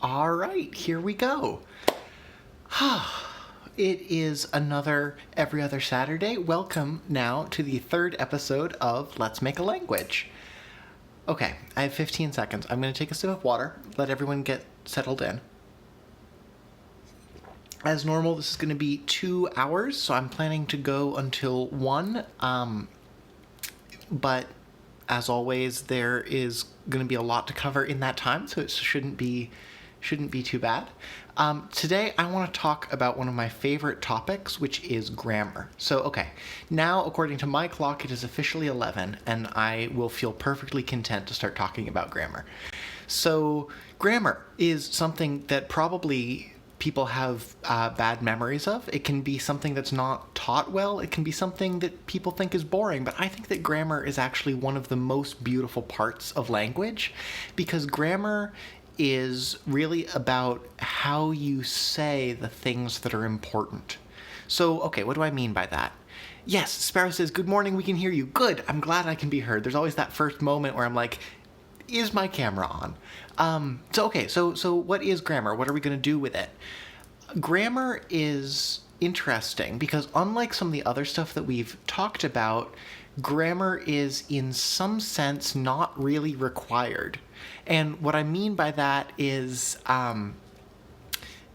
All right, here we go. It is another every other Saturday. Welcome now to the third episode of Let's Make a Language. Okay, I have 15 seconds. I'm going to take a sip of water, let everyone get settled in. As normal, this is going to be 2 hours, so I'm planning to go until 1. But as always, there is going to be a lot to cover in that time, so it shouldn't be too bad. Today, I want to talk about one of my favorite topics, which is grammar. So, okay, now, according to my clock, it is officially 11, and I will feel perfectly content to start talking about grammar. So, grammar is something that probably people have bad memories of. It can be something that's not taught well. It can be something that people think is boring. But I think that grammar is actually one of the most beautiful parts of language, because grammar is really about how you say the things that are important. So, okay, what do I mean by that? Yes, Sparrow says, "Good morning, we can hear you." Good, I'm glad I can be heard. There's always that first moment where I'm like, is my camera on? So what is grammar? What are we going to do with it? Grammar is interesting because unlike some of the other stuff that we've talked about, grammar is in some sense not really required. And what I mean by that is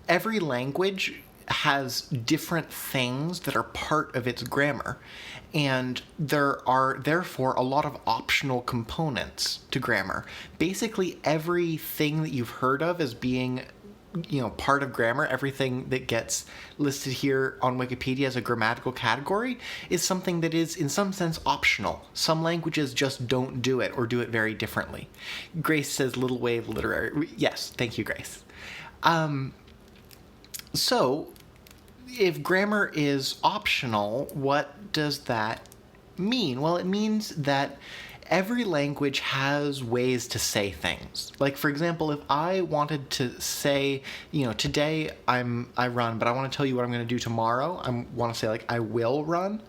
every language has different things that are part of its grammar. And there are, therefore, a lot of optional components to grammar. Basically, everything that you've heard of as being, part of grammar, everything that gets listed here on Wikipedia as a grammatical category, is something that is, in some sense, optional. Some languages just don't do it or do it very differently. Grace says, "Little Wave Literary." Yes, thank you, Grace. So, if grammar is optional, what does that mean? Well, it means that every language has ways to say things. Like, for example, if I wanted to say, today I run, but I want to tell you what I'm going to do tomorrow, I want to say, like, I will run.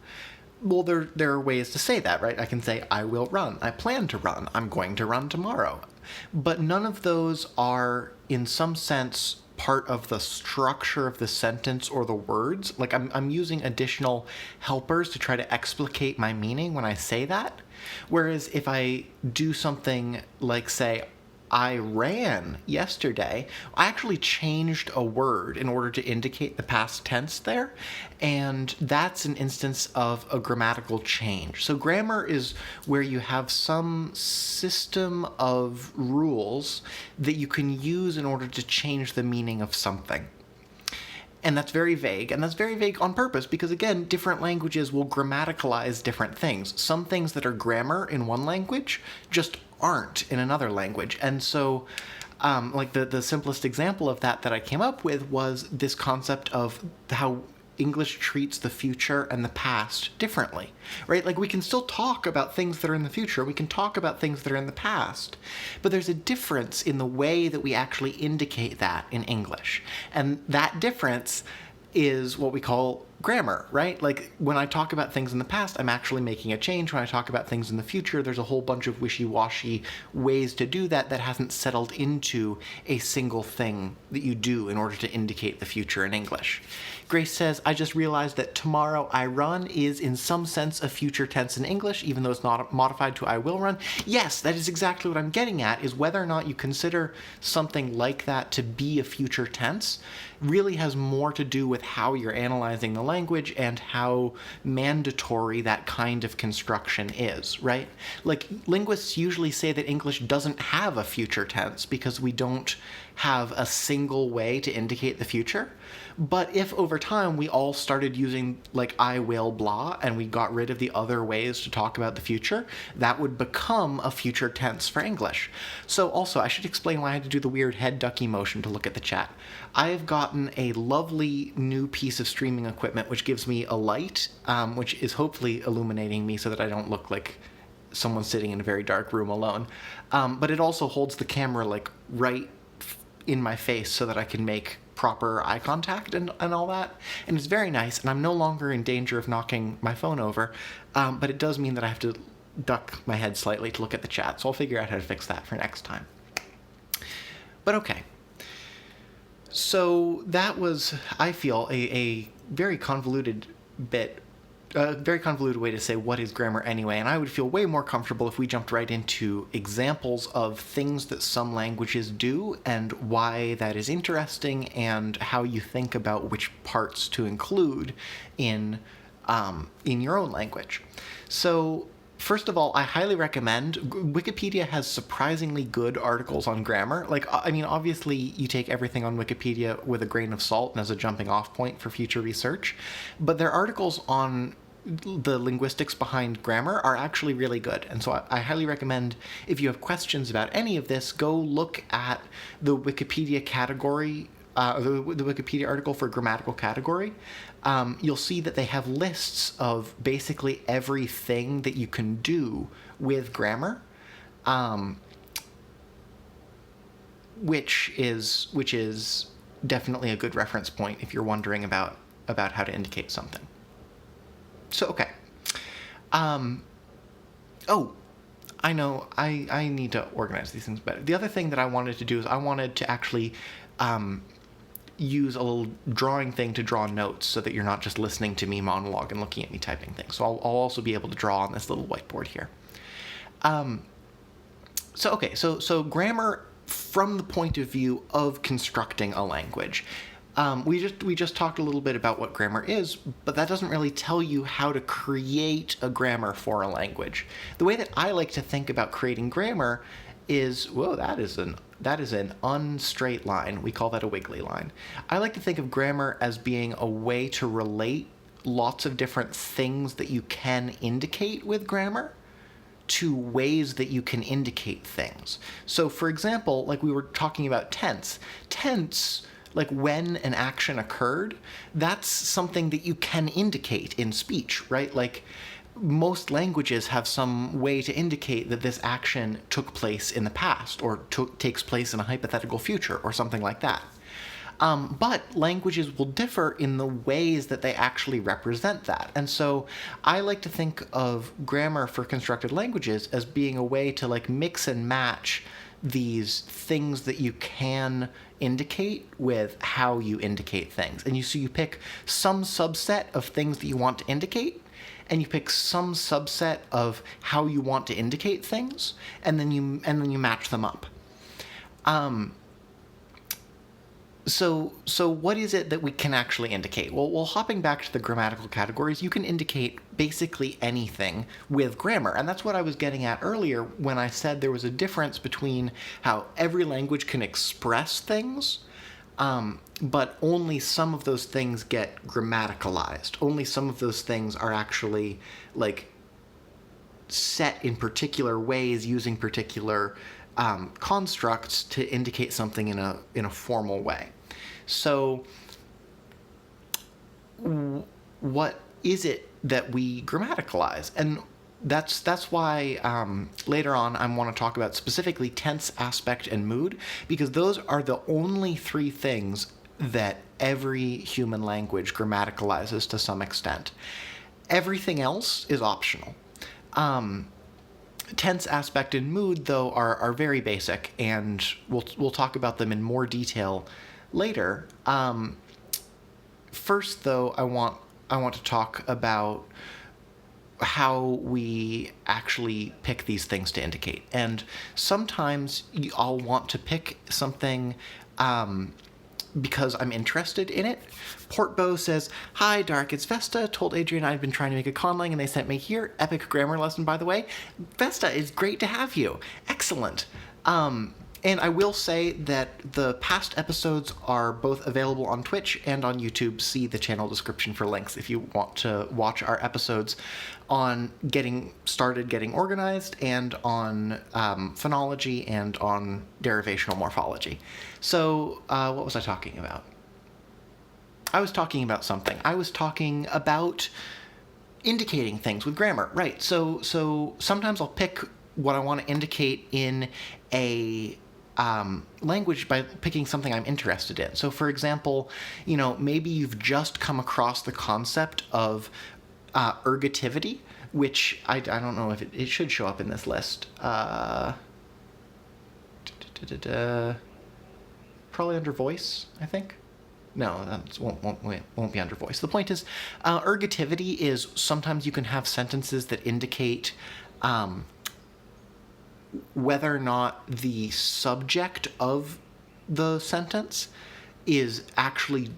Well, there are ways to say that, right? I can say, I will run. I plan to run. I'm going to run tomorrow. But none of those are, in some sense, part of the structure of the sentence or the words. Like, I'm using additional helpers to try to explicate my meaning when I say that. Whereas if I do something like, say, I ran yesterday, I actually changed a word in order to indicate the past tense there, and that's an instance of a grammatical change. So grammar is where you have some system of rules that you can use in order to change the meaning of something. And that's very vague, and that's very vague on purpose because, again, different languages will grammaticalize different things. Some things that are grammar in one language just aren't in another language. And so, like, the simplest example of that I came up with was this concept of how English treats the future and the past differently, right? Like, we can still talk about things that are in the future, we can talk about things that are in the past, but there's a difference in the way that we actually indicate that in English. And that difference is what we call grammar, right? Like, when I talk about things in the past, I'm actually making a change. When I talk about things in the future, there's a whole bunch of wishy-washy ways to do that hasn't settled into a single thing that you do in order to indicate the future in English. Grace says, "I just realized that tomorrow I run is in some sense a future tense in English, even though it's not modified to I will run." Yes, that is exactly what I'm getting at, is whether or not you consider something like that to be a future tense really has more to do with how you're analyzing the language and how mandatory that kind of construction is, right? Like, linguists usually say that English doesn't have a future tense because we don't have a single way to indicate the future. But if over time we all started using, like, I will blah, and we got rid of the other ways to talk about the future, that would become a future tense for English. So also, I should explain why I had to do the weird head ducky motion to look at the chat. I've gotten a lovely new piece of streaming equipment which gives me a light, which is hopefully illuminating me so that I don't look like someone sitting in a very dark room alone. But it also holds the camera, like, right in my face so that I can make proper eye contact and all that. And it's very nice, and I'm no longer in danger of knocking my phone over, but it does mean that I have to duck my head slightly to look at the chat, so I'll figure out how to fix that for next time. But okay. So that was, I feel, a very convoluted bit, a very convoluted way to say what is grammar anyway, and I would feel way more comfortable if we jumped right into examples of things that some languages do and why that is interesting and how you think about which parts to include in your own language. So first of all, I highly recommend, Wikipedia has surprisingly good articles on grammar. Like, I mean, obviously you take everything on Wikipedia with a grain of salt and as a jumping off point for future research, but their articles on the linguistics behind grammar are actually really good. And so I highly recommend, if you have questions about any of this, go look at the Wikipedia category, the Wikipedia article for grammatical category. You'll see that they have lists of basically everything that you can do with grammar, which is definitely a good reference point if you're wondering about how to indicate something. So, okay. Oh, I know, I need to organize these things better. The other thing that I wanted to do is I wanted to actually use a little drawing thing to draw notes so that you're not just listening to me monologue and looking at me typing things. So I'll also be able to draw on this little whiteboard here. So grammar from the point of view of constructing a language. We just talked a little bit about what grammar is, but that doesn't really tell you how to create a grammar for a language. The way that I like to think about creating grammar is, whoa, that is an unstraight line. We call that a wiggly line. I like to think of grammar as being a way to relate lots of different things that you can indicate with grammar to ways that you can indicate things. So, for example, like we were talking about tense. Tense, like when an action occurred, that's something that you can indicate in speech, right? Like, most languages have some way to indicate that this action took place in the past or takes place in a hypothetical future or something like that. But languages will differ in the ways that they actually represent that. And so I like to think of grammar for constructed languages as being a way to like mix and match these things that you can indicate with how you indicate things. And so you pick some subset of things that you want to indicate, and you pick some subset of how you want to indicate things, and then you match them up. So what is it that we can actually indicate? Well, hopping back to the grammatical categories, you can indicate basically anything with grammar. And that's what I was getting at earlier when I said there was a difference between how every language can express things, but only some of those things get grammaticalized. Only some of those things are actually, like, set in particular ways using particular constructs to indicate something in a formal way. So what is it that we grammaticalize? And that's why later on I want to talk about specifically tense, aspect, and mood, because those are the only three things that every human language grammaticalizes to some extent. Everything else is optional. Tense, aspect, and mood, though, are very basic, and we'll talk about them in more detail later. First, though, I want to talk about how we actually pick these things to indicate. And sometimes I'll want to pick something because I'm interested in it. Portbeau says, "Hi, Dark, it's Vesta. Told Adrian I'd been trying to make a conlang and they sent me here. Epic grammar lesson, by the way. Vesta, it's great to have you. Excellent." And I will say that the past episodes are both available on Twitch and on YouTube. See the channel description for links if you want to watch our episodes on getting started, getting organized, and on phonology and on derivational morphology. So what was I talking about? I was talking about something. I was talking about indicating things with grammar. Right, so sometimes I'll pick what I want to indicate in a language by picking something I'm interested in. So, for example, maybe you've just come across the concept of ergativity, which I don't know if it should show up in this list. probably under voice, I think. No, that won't be under voice. The point is, ergativity is sometimes you can have sentences that indicate whether or not the subject of the sentence is actually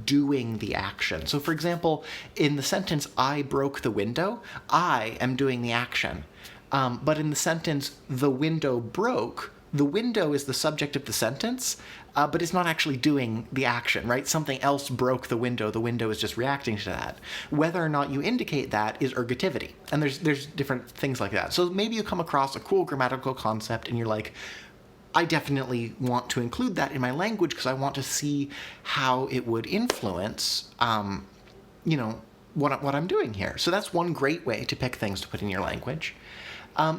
doing the action. So, for example, in the sentence, I broke the window, I am doing the action. But in the sentence, the window broke, the window is the subject of the sentence, but it's not actually doing the action, right? Something else broke the window is just reacting to that. Whether or not you indicate that is ergativity. And there's different things like that. So maybe you come across a cool grammatical concept and you're like, I definitely want to include that in my language because I want to see how it would influence, what I'm doing here. So that's one great way to pick things to put in your language.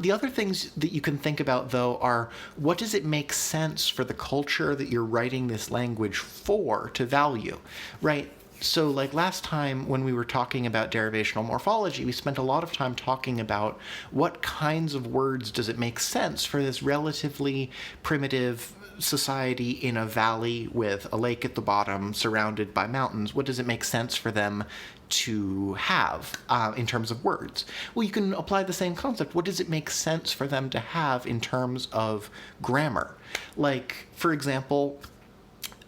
The other things that you can think about, though, are what does it make sense for the culture that you're writing this language for to value, right? So like last time when we were talking about derivational morphology, we spent a lot of time talking about what kinds of words does it make sense for this relatively primitive society in a valley with a lake at the bottom surrounded by mountains. What does it make sense for them to have in terms of words? Well, you can apply the same concept. What does it make sense for them to have in terms of grammar? Like, for example,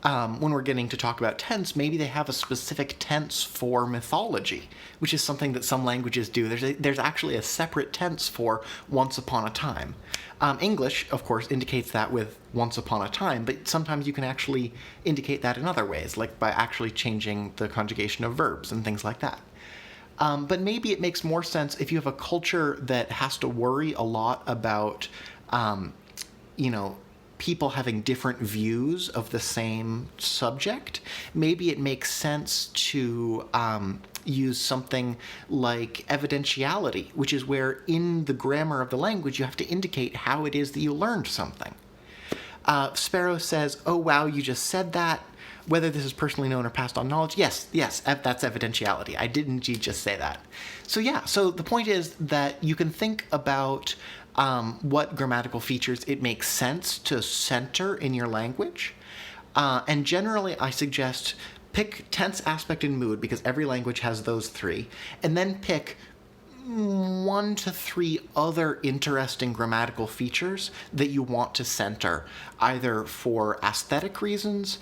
when we're getting to talk about tense, maybe they have a specific tense for mythology, which is something that some languages do. There's actually a separate tense for once upon a time. English, of course, indicates that with once upon a time, but sometimes you can actually indicate that in other ways, like by actually changing the conjugation of verbs and things like that. But maybe it makes more sense if you have a culture that has to worry a lot about, people having different views of the same subject. Maybe it makes sense to use something like evidentiality, which is where in the grammar of the language you have to indicate how it is that you learned something. Sparrow says, oh wow, you just said that. Whether this is personally known or passed on knowledge, yes, that's evidentiality. I did indeed just say that. So the point is that you can think about what grammatical features it makes sense to center in your language. And generally, I suggest pick tense, aspect, and mood, because every language has those three, and then pick 1 to 3 other interesting grammatical features that you want to center, either for aesthetic reasons,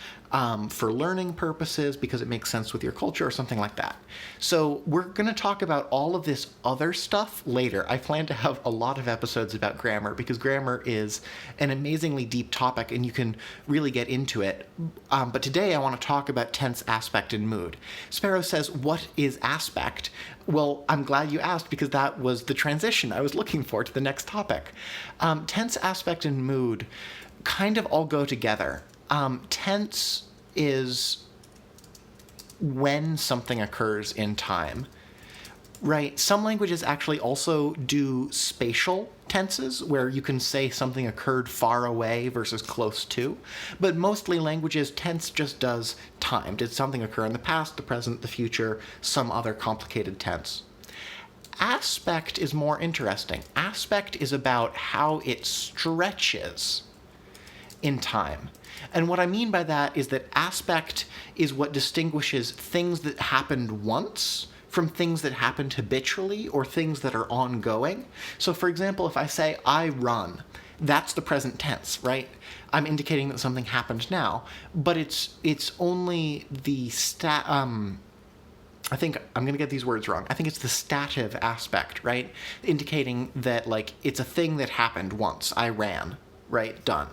for learning purposes, because it makes sense with your culture, or something like that. So we're going to talk about all of this other stuff later. I plan to have a lot of episodes about grammar, because grammar is an amazingly deep topic, and you can really get into it. But today I want to talk about tense, aspect, and mood. Sparrow says, what is aspect? Well, I'm glad you asked, because that was the transition I was looking for to the next topic. Tense, aspect, and mood kind of all go together. Tense is when something occurs in time, right? Some languages actually also do spatial tenses, where you can say something occurred far away versus close to, but mostly languages, tense just does time. Did something occur in the past, the present, the future, some other complicated tense? Aspect is more interesting. Aspect is about how it stretches in time. And what I mean by that is that aspect is what distinguishes things that happened once from things that happened habitually or things that are ongoing. So for example, if I say I run, that's the present tense, right? I'm indicating that something happened now, but it's only the I think I'm going to get these words wrong. I think it's the stative aspect, right? Indicating that, like, it's a thing that happened once. I ran, right? Done.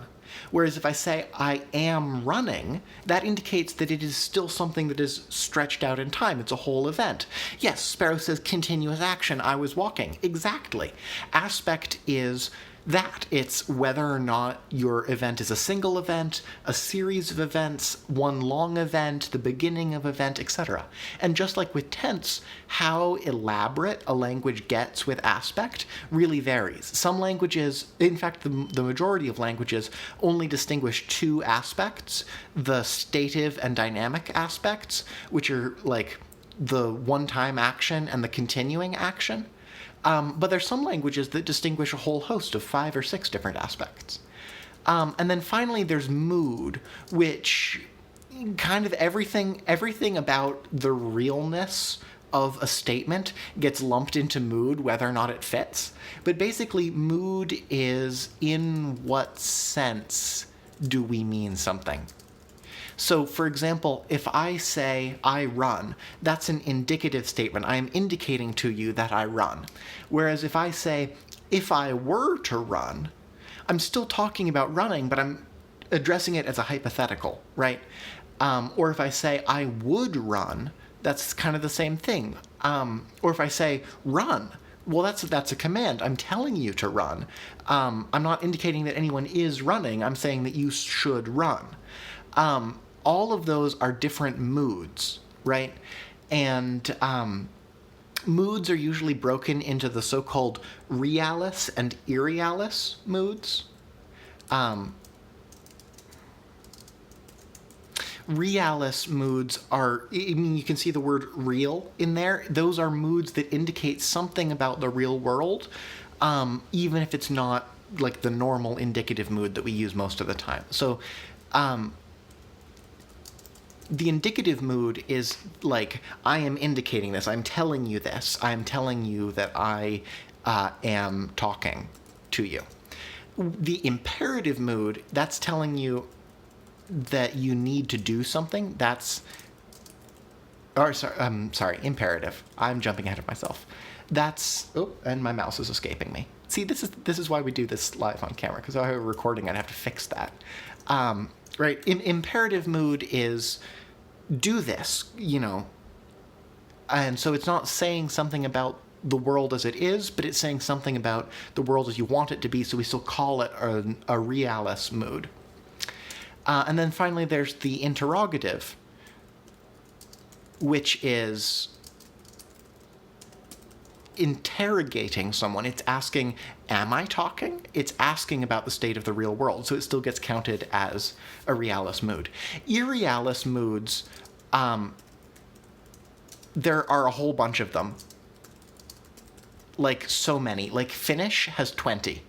Whereas if I say I am running, that indicates that it is still something that is stretched out in time. It's a whole event. Yes, Sparrow says continuous action. I was walking. Exactly. Aspect is that. It's whether or not your event is a single event, a series of events, one long event, the beginning of event, etc. And just like with tense, how elaborate a language gets with aspect really varies. Some languages, in fact, the majority of languages, only distinguish 2 aspects, the stative and dynamic aspects, which are like the one-time action and the continuing action. But there's some languages that distinguish a whole host of 5 or 6 different aspects. And then finally, there's mood, which kind of everything about the realness of a statement gets lumped into mood, whether or not it fits. But basically, mood is in what sense do we mean something? So, for example, if I say I run, that's an indicative statement. I am indicating to you that I run. Whereas if I say, if I were to run, I'm still talking about running, but I'm addressing it as a hypothetical, right? Or if I say I would run, that's kind of the same thing. Or if I say run, well, that's a command. I'm telling you to run. I'm not indicating that anyone is running. I'm saying that you should run. All of those are different moods, right? And moods are usually broken into the so-called realis and irrealis moods. Realis moods are, I mean, you can see the word real in there. Those are moods that indicate something about the real world, even if it's not like the normal indicative mood that we use most of the time. So, the indicative mood is like, I am indicating this, I'm telling you this, I'm telling you that I am talking to you. The imperative mood, that's telling you that you need to do something. Imperative. I'm jumping ahead of myself. And my mouse is escaping me. See, this is why we do this live on camera, because if I were recording, I'd have to fix that. Right? Imperative mood is do this, and so it's not saying something about the world as it is, but it's saying something about the world as you want it to be, so we still call it a realis mood. And then finally, there's the interrogative, which is interrogating someone. It's asking, am I talking? It's asking about the state of the real world, so it still gets counted as a realis mood. Irrealis moods, there are a whole bunch of them. Like, so many. Like, Finnish has 20.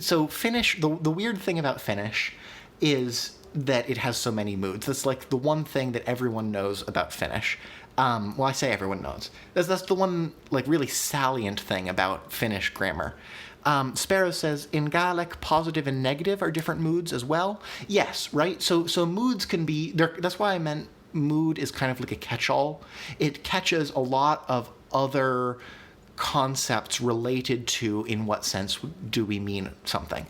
So Finnish, the weird thing about Finnish is that it has so many moods. That's like the one thing that everyone knows about Finnish. Well, I say everyone knows. That's the one, like, really salient thing about Finnish grammar. Sparrow says, in Gaelic, positive and negative are different moods as well. Yes, right? So moods can be, that's why I meant mood is kind of like a catch-all. It catches a lot of other concepts related to in what sense do we mean something.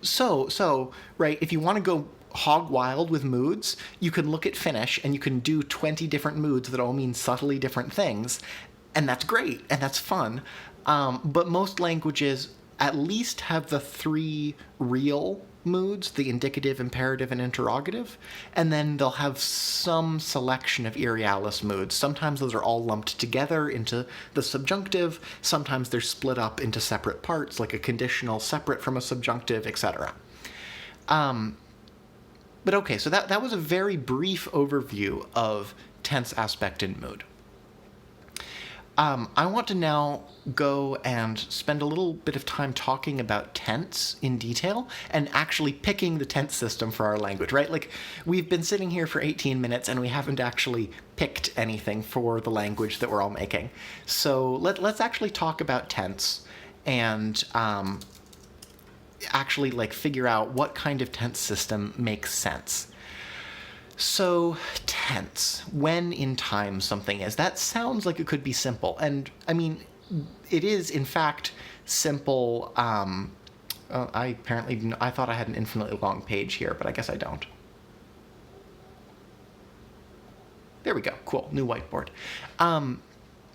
So, right, if you want to go hog wild with moods, you can look at Finnish and you can do 20 different moods that all mean subtly different things, and that's great, and that's fun. But most languages at least have the 3 real moods, the indicative, imperative, and interrogative, and then they'll have some selection of irrealis moods. Sometimes those are all lumped together into the subjunctive, sometimes they're split up into separate parts, like a conditional separate from a subjunctive, etc. But okay, so that was a very brief overview of tense, aspect, and mood. I want to now go and spend a little bit of time talking about tense in detail and actually picking the tense system for our language, right? Like, we've been sitting here for 18 minutes and we haven't actually picked anything for the language that we're all making. So let's actually talk about tense and actually, like, figure out what kind of tense system makes sense. So, tense, when in time something is. That sounds like it could be simple. And, I mean, it is, in fact, simple. I thought I had an infinitely long page here, but I guess I don't. There we go. Cool. New whiteboard.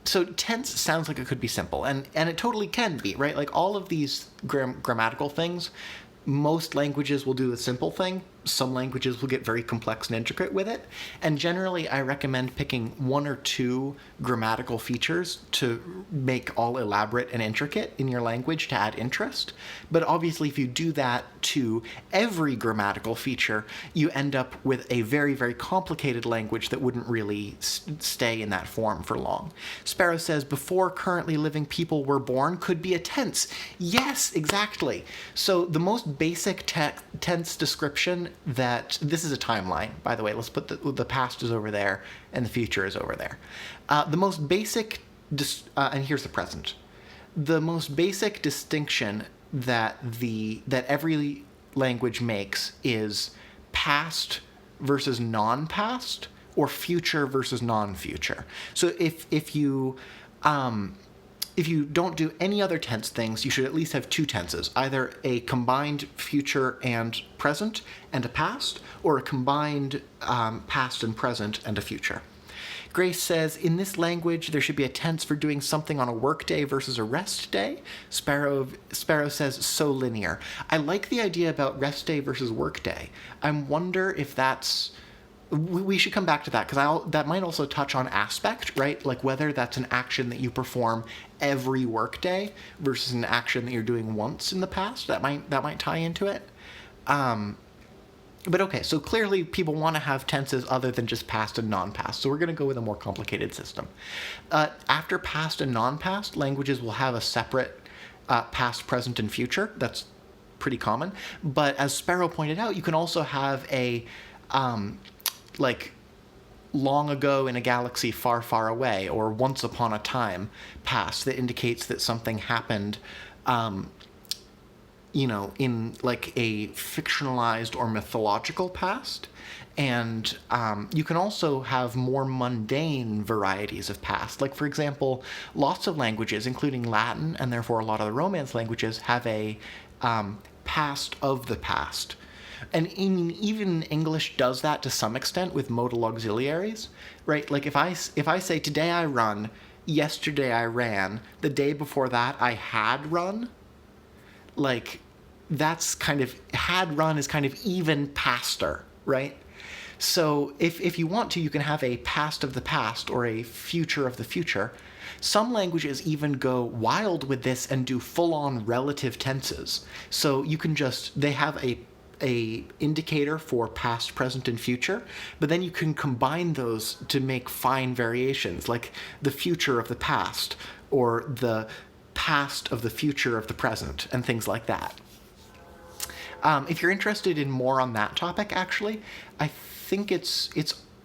So tense sounds like it could be simple, and it totally can be, right? Like, all of these grammatical things, Most languages will do a simple thing. Some languages will get very complex and intricate with it. And generally, I recommend picking one or two grammatical features to make all elaborate and intricate in your language to add interest. But obviously, if you do that to every grammatical feature, you end up with a very, very complicated language that wouldn't really stay in that form for long. Sparrow says, before currently living people were born could be a tense. Yes, exactly. So the most basic tense description that, this is a timeline, by the way, let's put the past is over there and the future is over there. The most basic, and here's the present. The most basic distinction that every language makes is past versus non-past, or future versus non-future. So if you don't do any other tense things, you should at least have two tenses, either a combined future and present and a past, or a combined past and present and a future. Grace says, in this language, there should be a tense for doing something on a work day versus a rest day. Sparrow says, so linear. I like the idea about rest day versus work day. I wonder if that's... We should come back to that, because that might also touch on aspect, right? Like whether that's an action that you perform every workday versus an action that you're doing once in the past. That might tie into it. But okay, so clearly people want to have tenses other than just past and non-past. So we're going to go with a more complicated system. After past and non-past, languages will have a separate past, present, and future. That's pretty common. But as Sparrow pointed out, you can also have a like long ago in a galaxy far, far away, or once upon a time past, that indicates that something happened, in like a fictionalized or mythological past. And you can also have more mundane varieties of past. Like, for example, lots of languages, including Latin, and therefore a lot of the Romance languages, have a past of the past. And even English does that to some extent with modal auxiliaries, right? Like if I say, today I run, yesterday I ran, the day before that I had run, like that's kind of, had run is kind of even paster, right? So if you want to, you can have a past of the past or a future of the future. Some languages even go wild with this and do full-on relative tenses. So you can they have a indicator for past, present, and future, but then you can combine those to make fine variations, like the future of the past or the past of the future of the present, and things like that. If you're interested in more on that topic, actually, I think it's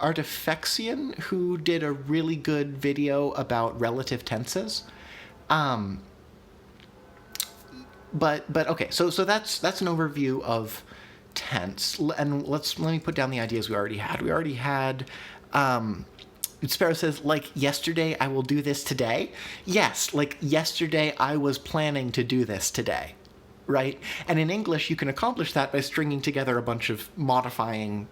Artifexian who did a really good video about relative tenses. But okay, so that's an overview of tense, and let me put down the ideas we already had. We already had, Sparrow says, like, yesterday I will do this today. Yes, like, yesterday I was planning to do this today, right? And in English, you can accomplish that by stringing together a bunch of modifying,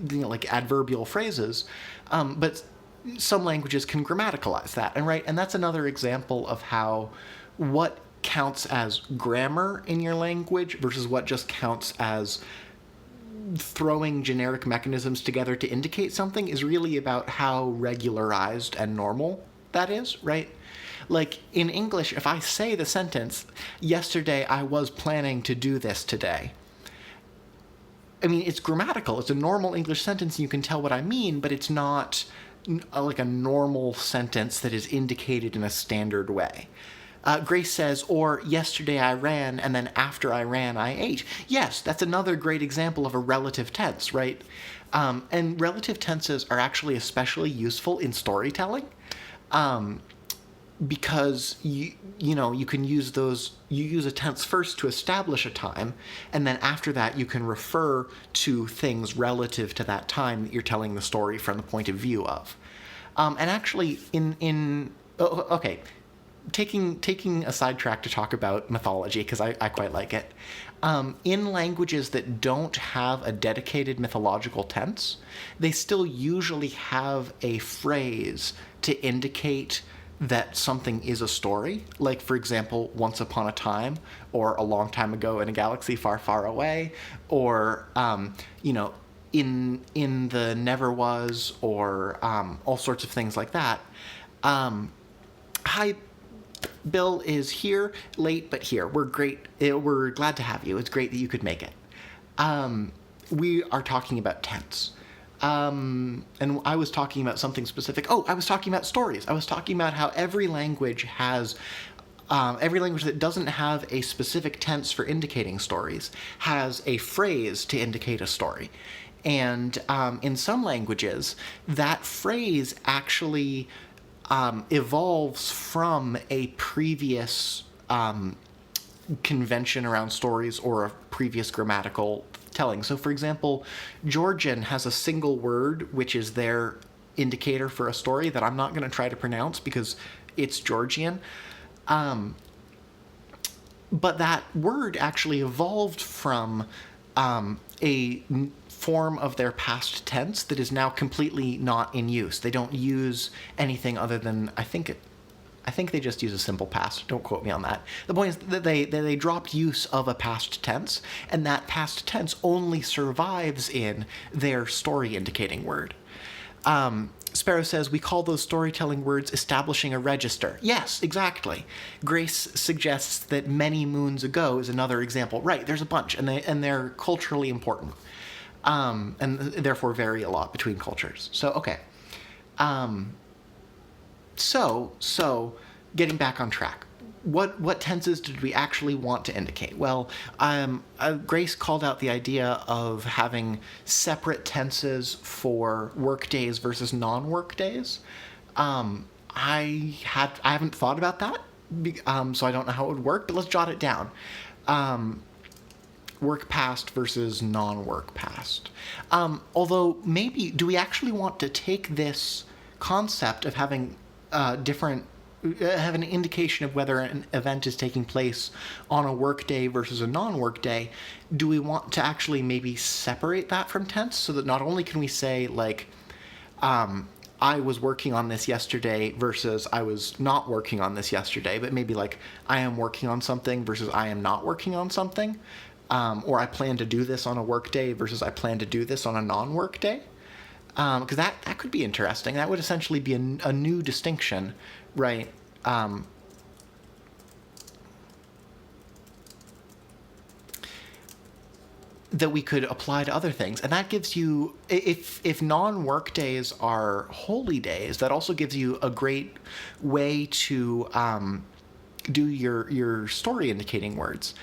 like, adverbial phrases, but some languages can grammaticalize that, and that's another example of how what counts as grammar in your language versus what just counts as throwing generic mechanisms together to indicate something is really about how regularized and normal that is, right? Like, in English, if I say the sentence, yesterday I was planning to do this today, I mean, it's grammatical. It's a normal English sentence, and you can tell what I mean, but it's not like a normal sentence that is indicated in a standard way. Grace says, or yesterday I ran, and then after I ran, I ate. Yes, that's another great example of a relative tense, right? And relative tenses are actually especially useful in storytelling, because you can use those. You use a tense first to establish a time, and then after that you can refer to things relative to that time that you're telling the story from the point of view of. And actually, okay. Taking a sidetrack to talk about mythology, because I quite like it. In languages that don't have a dedicated mythological tense, they still usually have a phrase to indicate that something is a story. Like, for example, once upon a time, or a long time ago in a galaxy far, far away, or, in the never was, or all sorts of things like that. Hi, Bill is here, late but here. We're great. We're glad to have you. It's great that you could make it. We are talking about tense. And I was talking about something specific. Oh, I was talking about stories. I was talking about how every language that doesn't have a specific tense for indicating stories has a phrase to indicate a story. And in some languages, that phrase actually evolves from a previous convention around stories or a previous grammatical telling. So, for example, Georgian has a single word, which is their indicator for a story that I'm not going to try to pronounce because it's Georgian. But that word actually evolved from a form of their past tense that is now completely not in use. They don't use anything other than, I think they just use a simple past. Don't quote me on that. The point is that they dropped use of a past tense, and that past tense only survives in their story indicating word. Sparrow says, we call those storytelling words establishing a register. Yes, exactly. Grace suggests that many moons ago is another example. Right, there's a bunch, and they're culturally important. And therefore vary a lot between cultures. So, okay. So getting back on track. What tenses did we actually want to indicate? Well, Grace called out the idea of having separate tenses for work days versus non-work days. I haven't thought about that, so I don't know how it would work, but let's jot it down. Work past versus non-work past. Although maybe, do we actually want to take this concept of having have an indication of whether an event is taking place on a work day versus a non-work day? Do we want to actually maybe separate that from tense so that not only can we say, like, I was working on this yesterday versus I was not working on this yesterday, but maybe like I am working on something versus I am not working on something, or I plan to do this on a work day versus I plan to do this on a non-work day? Because that could be interesting. That would essentially be a new distinction, right? That we could apply to other things. And that gives you, if non-work days are holy days, that also gives you a great way to do your story indicating words.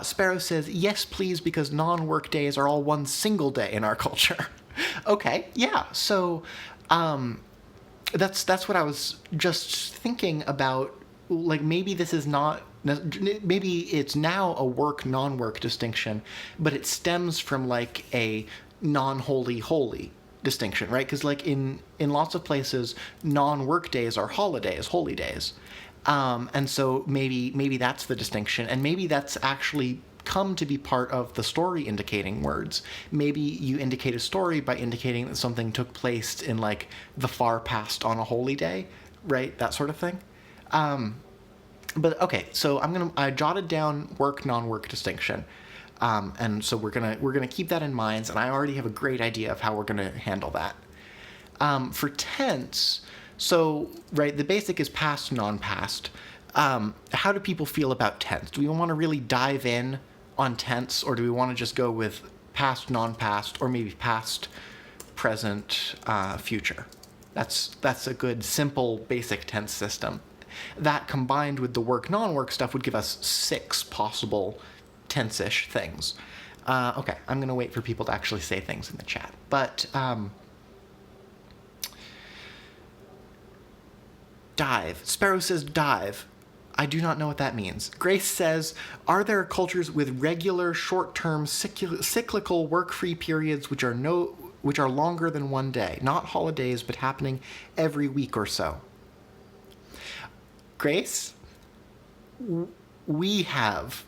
Sparrow says, yes, please, because non-work days are all one single day in our culture. Okay, yeah. So that's what I was just thinking about. Like, maybe this is not, maybe it's now a work non-work distinction, but it stems from like a non-holy holy distinction, right? Because like in lots of places, non-work days are holidays, holy days. And so maybe that's the distinction, and maybe that's actually come to be part of the story indicating words. Maybe you indicate a story by indicating that something took place in like the far past on a holy day, right? That sort of thing. But okay, so I jotted down work non-work distinction, and so we're gonna keep that in mind. And I already have a great idea of how we're gonna handle that. For tense, so right, the basic is past non-past. How do people feel about tense? Do we want to really dive in on tense, or do we want to just go with past non-past, or maybe past, present, future? That's a good, simple, basic tense system. That combined with the work non-work stuff would give us 6 possible tense-ish things. Okay, I'm going to wait for people to actually say things in the chat. But dive. Sparrow says dive. I do not know what that means. Grace says, are there cultures with regular, short-term, cyclical work-free periods which are longer than one day, not holidays, but happening every week or so? Grace, we have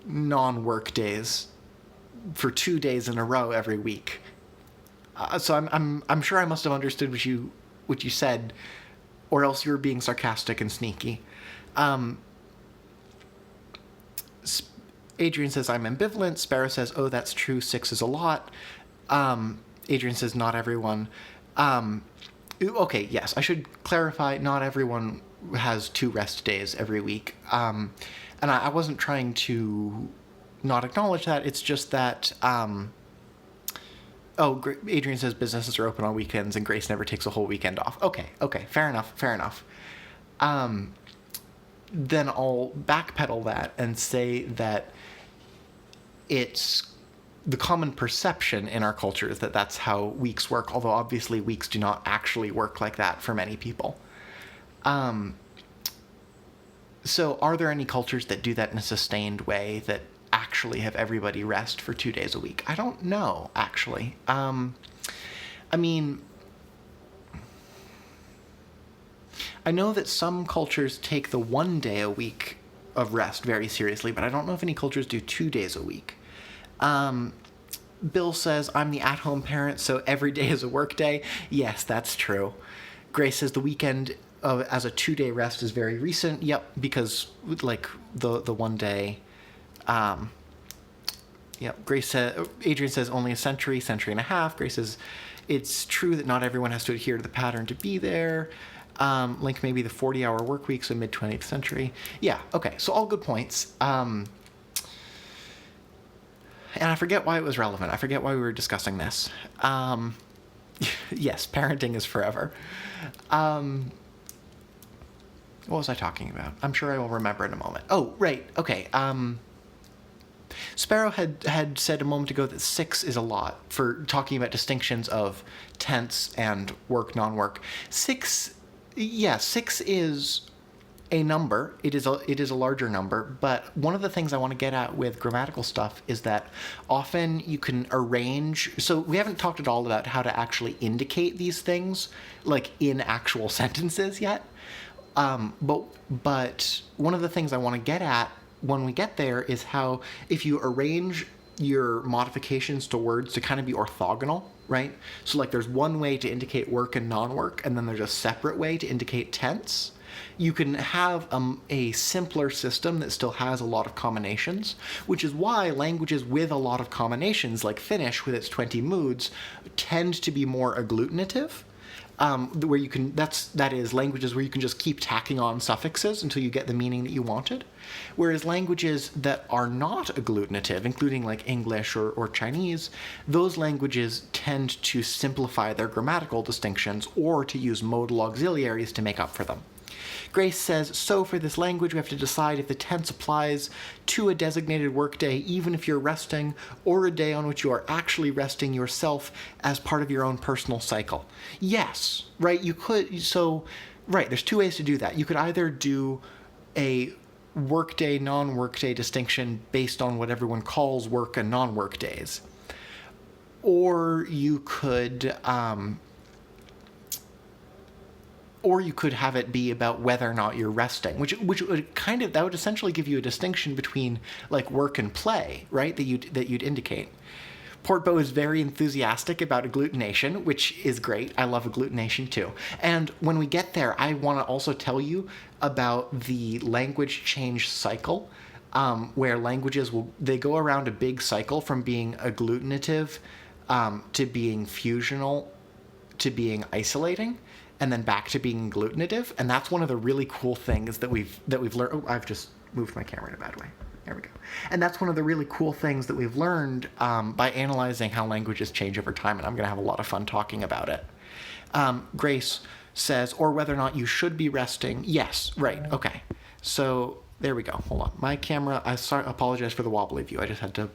non-work days for 2 days in a row every week. So I'm sure I must have understood what you said or else you're being sarcastic and sneaky. Adrian says, I'm ambivalent. Sparrow says, oh, that's true. 6 is a lot. Adrian says, not everyone. Okay, yes, I should clarify, not everyone has 2 rest days every week. And I wasn't trying to not acknowledge that. It's just that, Adrian says businesses are open on weekends and Grace never takes a whole weekend off. Okay, fair enough. Then I'll backpedal that and say that it's the common perception in our culture is that that's how weeks work, although obviously weeks do not actually work like that for many people. So are there any cultures that do that in a sustained way that actually have everybody rest for 2 days a week? I don't know, actually. I mean, I know that some cultures take the 1 day a week of rest very seriously, but I don't know if any cultures do 2 days a week. Bill says, I'm the at-home parent, so every day is a work day. Yes, that's true. Grace says the weekend as a 2-day rest is very recent. Yep, because like the 1 day. Yep. Adrian says only a century and a half. Grace says it's true that not everyone has to adhere to the pattern to be there. Link maybe the 40-hour work week, so mid-20th century. Yeah, okay, so all good points. And I forget why it was relevant. I forget why we were discussing this. Yes, parenting is forever. What was I talking about? I'm sure I will remember in a moment. Oh, right, okay. Sparrow had said a moment ago that 6 is a lot for talking about distinctions of tense and work, non-work. 6 is a number. It is a larger number, but one of the things I want to get at with grammatical stuff is that often you can arrange. So we haven't talked at all about how to actually indicate these things, like in actual sentences yet. But one of the things I want to get at when we get there is how if you arrange your modifications to words to kind of be orthogonal, right? So like there's one way to indicate work and non-work, and then there's a separate way to indicate tense. You can have a simpler system that still has a lot of combinations, which is why languages with a lot of combinations, like Finnish with its 20 moods, tend to be more agglutinative. Where you can, that is languages where you can just keep tacking on suffixes until you get the meaning that you wanted. Whereas languages that are not agglutinative, including like English or Chinese, those languages tend to simplify their grammatical distinctions or to use modal auxiliaries to make up for them. Grace says, so for this language, we have to decide if the tense applies to a designated workday, even if you're resting, or a day on which you are actually resting yourself as part of your own personal cycle. Yes, right, you could, so, right, there's 2 ways to do that. You could either do a workday, non-workday distinction based on what everyone calls work and non-work days. Or you could have it be about whether or not you're resting, which would kind of, that would essentially give you a distinction between like work and play, right? That you'd indicate. Portbo is very enthusiastic about agglutination, which is great. I love agglutination too. And when we get there, I want to also tell you about the language change cycle, where languages they go around a big cycle from being agglutinative to being fusional to being isolating, and then back to being agglutinative. And that's one of the really cool things that we've learned. Oh, I've just moved my camera in a bad way. There we go. And that's one of the really cool things that we've learned by analyzing how languages change over time, and I'm going to have a lot of fun talking about it. Grace says, or whether or not you should be resting. Yes, right, okay. So there we go. Hold on. My camera, I apologize for the wobbly view. I just had to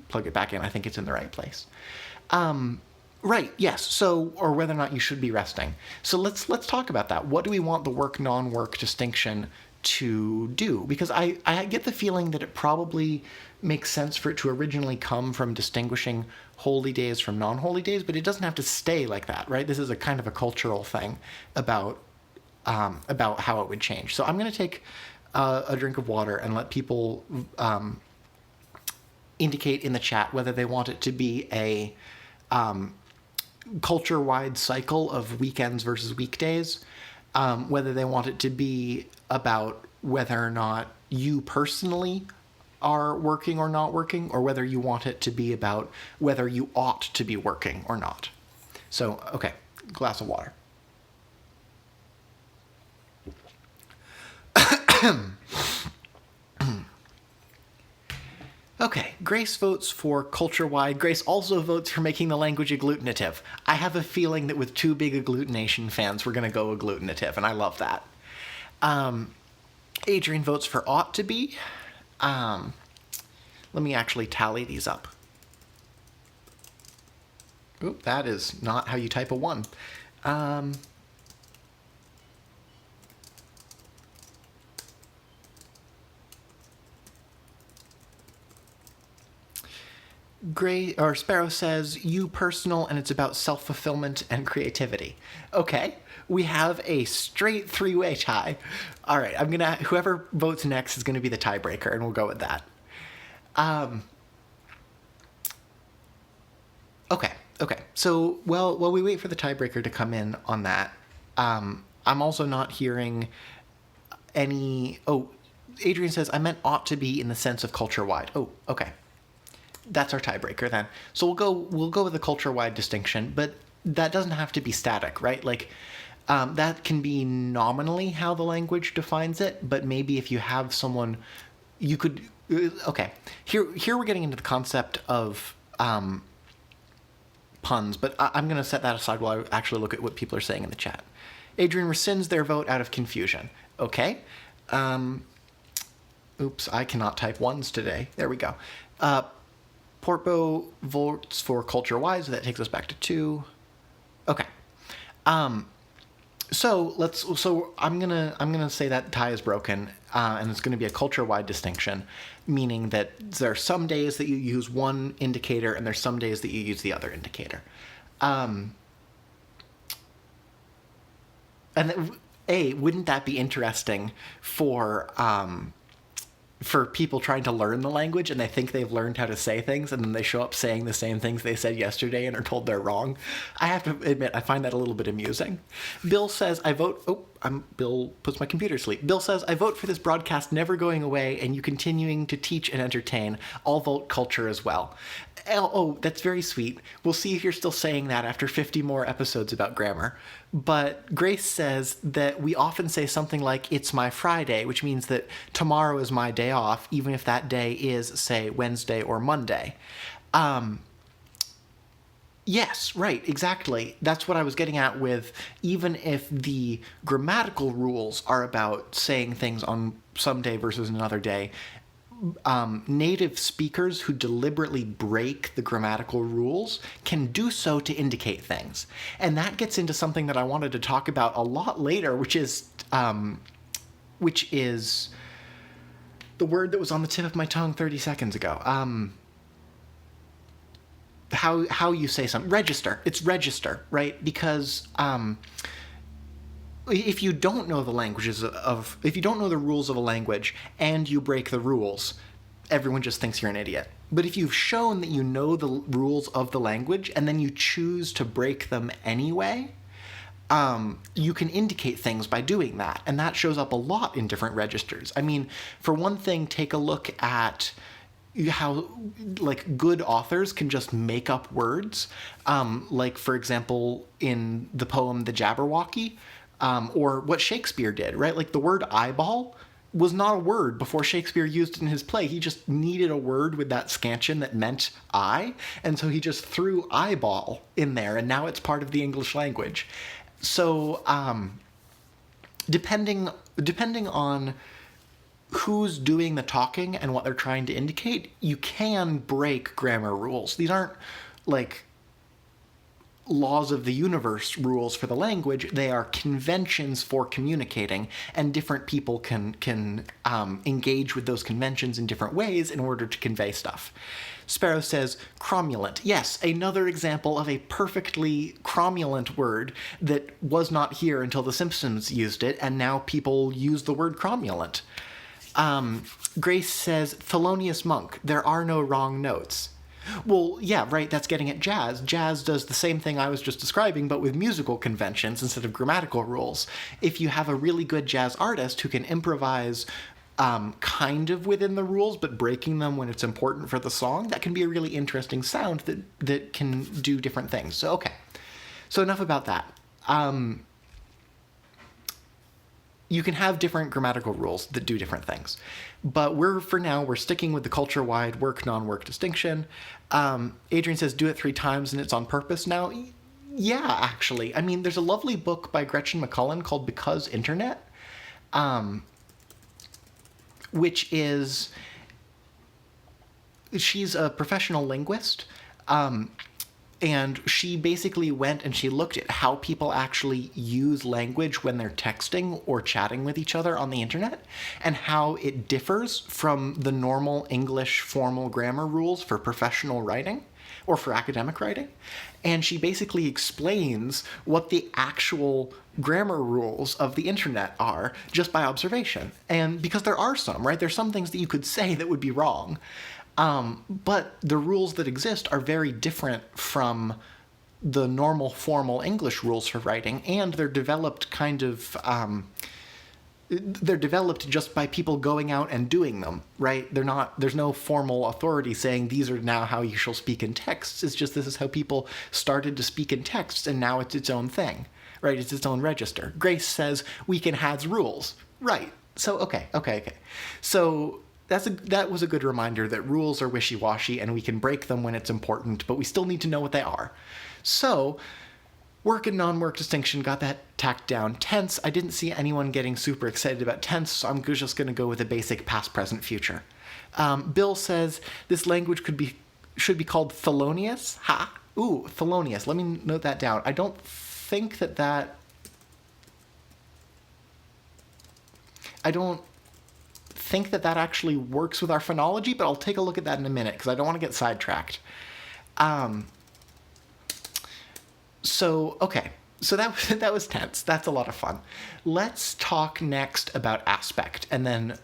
plug it back in. I think it's in the right place. Right, yes, so, or whether or not you should be resting. So let's talk about that. What do we want the work, non-work distinction to do? Because I get the feeling that it probably makes sense for it to originally come from distinguishing holy days from non-holy days, but it doesn't have to stay like that, right? This is a kind of a cultural thing about how it would change. So I'm going to take a drink of water and let people indicate in the chat whether they want it to be a culture-wide cycle of weekends versus weekdays, whether they want it to be about whether or not you personally are working or not working, or whether you want it to be about whether you ought to be working or not. So, okay, glass of water. Okay, Grace votes for culture-wide. Grace also votes for making the language agglutinative. I have a feeling that with two big agglutination fans, we're going to go agglutinative, and I love that. Adrian votes for ought to be. Let me actually tally these up. Oop, that is not how you type a 1. Sparrow says, you personal, and it's about self-fulfillment and creativity. Okay, we have a straight 3-way tie. All right, whoever votes next is gonna be the tiebreaker, and we'll go with that. Okay. So, while we wait for the tiebreaker to come in on that, I'm also not hearing any. Oh, Adrian says, I meant ought to be in the sense of culture-wide. Oh, okay. That's our tiebreaker then. So we'll go with the culture-wide distinction, but that doesn't have to be static, right? Like, that can be nominally how the language defines it, but maybe if you have someone, you could. Okay, here we're getting into the concept of puns, but I'm going to set that aside while I actually look at what people are saying in the chat. Adrian rescinds their vote out of confusion. Okay. Oops, I cannot type ones today. There we go. Portbo votes for culture-wide, so that takes us back to 2. Okay. So I'm gonna say that tie is broken, and it's gonna be a culture-wide distinction, meaning that there are some days that you use one indicator, and there's some days that you use the other indicator. And wouldn't that be interesting for people trying to learn the language and they think they've learned how to say things and then they show up saying the same things they said yesterday and are told they're wrong? I have to admit, I find that a little bit amusing. Bill says, Bill puts my computer to sleep. Bill says, I vote for this broadcast never going away and you continuing to teach and entertain. I'll vote culture as well. Oh, that's very sweet. We'll see if you're still saying that after 50 more episodes about grammar. But Grace says that we often say something like, it's my Friday, which means that tomorrow is my day off, even if that day is, say, Wednesday or Monday. Yes, right, exactly. That's what I was getting at with, even if the grammatical rules are about saying things on some day versus another day, native speakers who deliberately break the grammatical rules can do so to indicate things. And that gets into something that I wanted to talk about a lot later, which is the word that was on the tip of my tongue 30 seconds ago. How you say something. Register. It's register, right? Because if you don't know the if you don't know the rules of a language and you break the rules, everyone just thinks you're an idiot. But if you've shown that you know the rules of the language and then you choose to break them anyway, you can indicate things by doing that. And that shows up a lot in different registers. I mean, for one thing, take a look at how, like, good authors can just make up words. Like, for example, in the poem The Jabberwocky, or what Shakespeare did, right? Like, the word eyeball was not a word before Shakespeare used it in his play. He just needed a word with that scansion that meant eye, and so he just threw eyeball in there, and now it's part of the English language. So, depending on who's doing the talking and what they're trying to indicate, you can break grammar rules. These aren't, like, laws of the universe rules for the language. They are conventions for communicating, and different people can engage with those conventions in different ways in order to convey stuff. Sparrow says, cromulent. Yes, another example of a perfectly cromulent word that was not here until The Simpsons used it, and now people use the word cromulent. Grace says, Thelonious Monk. There are no wrong notes. Well, yeah, right, that's getting at jazz. Jazz does the same thing I was just describing, but with musical conventions instead of grammatical rules. If you have a really good jazz artist who can improvise kind of within the rules, but breaking them when it's important for the song, that can be a really interesting sound that can do different things. So, okay. So enough about that. You can have different grammatical rules that do different things. But for now, we're sticking with the culture-wide work, non-work distinction. Adrian says, do it 3 times and it's on purpose now. Yeah, actually. I mean, there's a lovely book by Gretchen McCullen called Because Internet, which is... She's a professional linguist, and she basically went and she looked at how people actually use language when they're texting or chatting with each other on the internet, and how it differs from the normal English formal grammar rules for professional writing or for academic writing. And she basically explains what the actual grammar rules of the internet are just by observation. And because there are some, right? There's some things that you could say that would be wrong. But the rules that exist are very different from the normal formal English rules for writing, and they're developed they're developed just by people going out and doing them, right? There's no formal authority saying these are now how you shall speak in texts. It's just this is how people started to speak in texts, and now it's its own thing, right? It's its own register. Grace says Weekend has rules, right? So, okay. So... That was a good reminder that rules are wishy-washy and we can break them when it's important, but we still need to know what they are. So, work and non-work distinction, got that tacked down. Tense, I didn't see anyone getting super excited about tense, so I'm just going to go with a basic past, present, future. Bill says this language should be called felonious. Ha! Ooh, felonious. Let me note that down. I don't think that actually works with our phonology, but I'll take a look at that in a minute because I don't want to get sidetracked. So that was tense. That's a lot of fun. Let's talk next about aspect, and then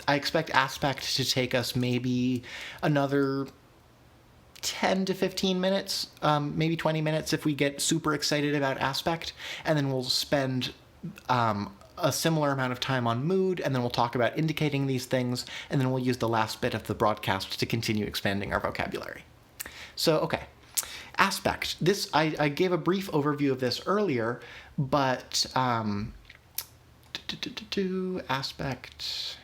I expect aspect to take us maybe another 10 to 15 minutes, maybe 20 minutes if we get super excited about aspect, and then we'll spend a similar amount of time on mood, and then we'll talk about indicating these things, and then we'll use the last bit of the broadcast to continue expanding our vocabulary. So, okay. Aspect. This, I gave a brief overview of this earlier, but aspect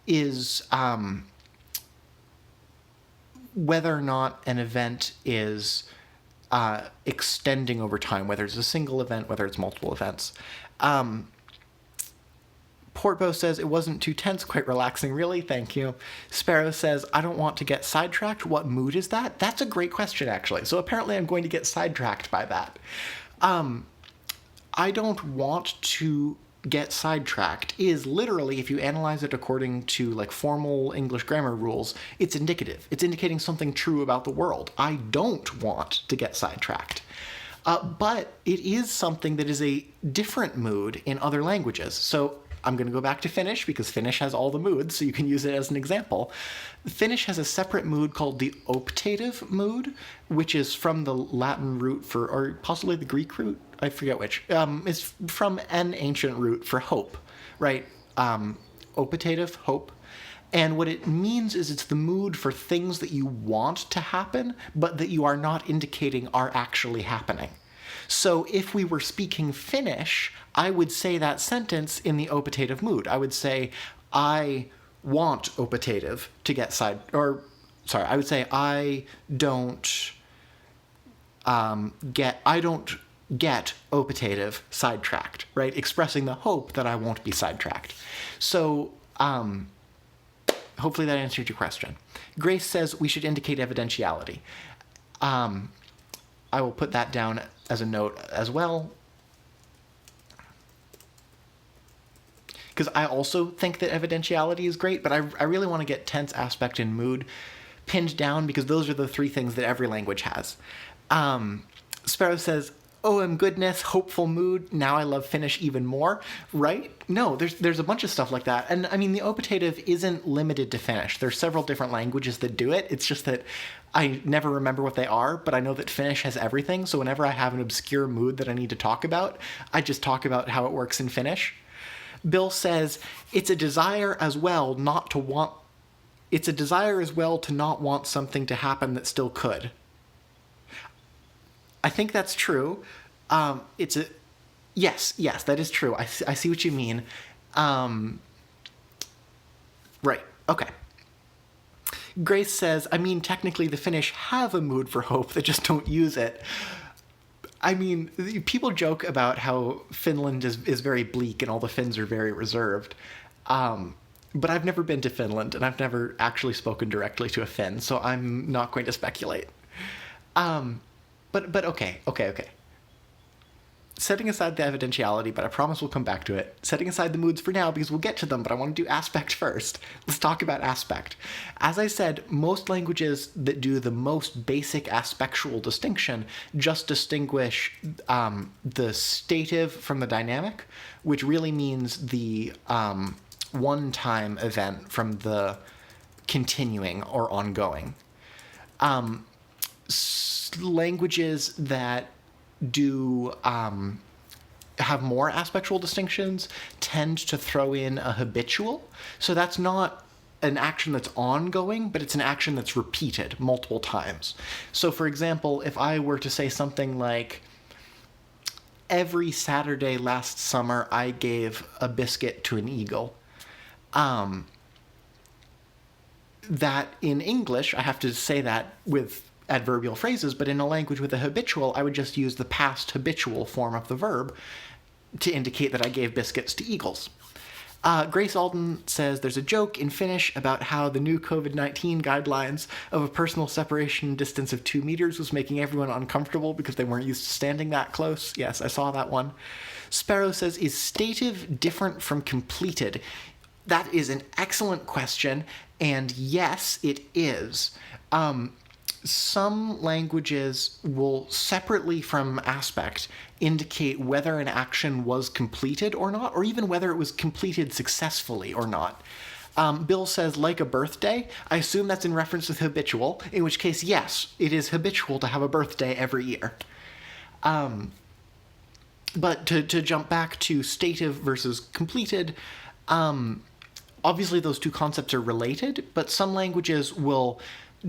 is whether or not an event is extending over time, whether it's a single event, whether it's multiple events. Portbo says, it wasn't too tense, quite relaxing, really, thank you. Sparrow says, I don't want to get sidetracked. What mood is that? That's a great question, actually. So apparently I'm going to get sidetracked by that. I don't want to get sidetracked is literally, if you analyze it according to like formal English grammar rules, it's indicative. It's indicating something true about the world. I don't want to get sidetracked. But it is something that is a different mood in other languages. So I'm going to go back to Finnish because Finnish has all the moods, so you can use it as an example. Finnish has a separate mood called the optative mood, which is from the Latin root for, or possibly the Greek root, I forget which. It's from an ancient root for hope, right? Optative, hope. And what it means is it's the mood for things that you want to happen, but that you are not indicating are actually happening. So if we were speaking Finnish, I would say that sentence in the optative mood. I would say, I want optative to get I would say, I don't get optative sidetracked, right? Expressing the hope that I won't be sidetracked. So, hopefully that answered your question. Grace says we should indicate evidentiality. I will put that down as a note as well. Because I also think that evidentiality is great, but I really want to get tense, aspect, and mood pinned down because those are the 3 things that every language has. Sparrow says, oh, I'm goodness, hopeful mood, now I love Finnish even more, right? No, there's a bunch of stuff like that. And I mean, the optative isn't limited to Finnish. There's several different languages that do it. It's just that I never remember what they are, but I know that Finnish has everything. So whenever I have an obscure mood that I need to talk about, I just talk about how it works in Finnish. Bill says, it's a desire as well not to want it's a desire as well to not want something to happen that still could. I think that's true. It's a yes, that is true. I see what you mean. Right. Okay. Grace says, I mean, technically the Finnish have a mood for hope, they just don't use it. I mean, people joke about how Finland is very bleak and all the Finns are very reserved. But I've never been to Finland and I've never actually spoken directly to a Finn, so I'm not going to speculate. But okay. Setting aside the evidentiality, but I promise we'll come back to it. Setting aside the moods for now because we'll get to them, but I want to do aspect first. Let's talk about aspect. As I said, most languages that do the most basic aspectual distinction just distinguish the stative from the dynamic, which really means the one-time event from the continuing or ongoing. Languages that do have more aspectual distinctions tend to throw in a habitual. So that's not an action that's ongoing, but it's an action that's repeated multiple times. So for example, if I were to say something like, every Saturday last summer I gave a biscuit to an eagle, that in English, I have to say that with adverbial phrases, but in a language with a habitual, I would just use the past habitual form of the verb to indicate that I gave biscuits to eagles. Grace Alden says there's a joke in Finnish about how the new COVID-19 guidelines of a personal separation distance of 2 meters was making everyone uncomfortable because they weren't used to standing that close. Yes, I saw that one. Sparrow says, is stative different from completed? That is an excellent question, and yes, it is. Some languages will, separately from aspect, indicate whether an action was completed or not, or even whether it was completed successfully or not. Bill says, like a birthday. I assume that's in reference to habitual, in which case, yes, it is habitual to have a birthday every year. But to jump back to stative versus completed, obviously those two concepts are related, but some languages will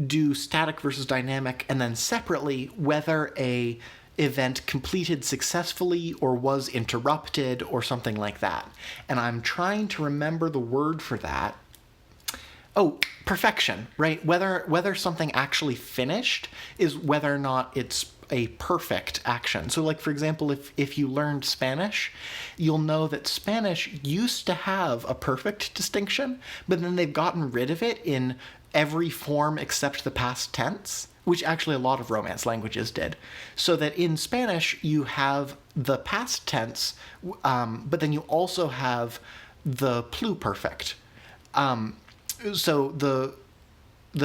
do static versus dynamic, and then separately whether a event completed successfully or was interrupted or something like that. And I'm trying to remember the word for that. Oh, perfection, right? Whether something actually finished is whether or not it's a perfect action. So like, for example, if you learned Spanish, you'll know that Spanish used to have a perfect distinction, but then they've gotten rid of it in every form except the past tense, which actually a lot of Romance languages did. So that in Spanish, you have the past tense, but then you also have the pluperfect. So the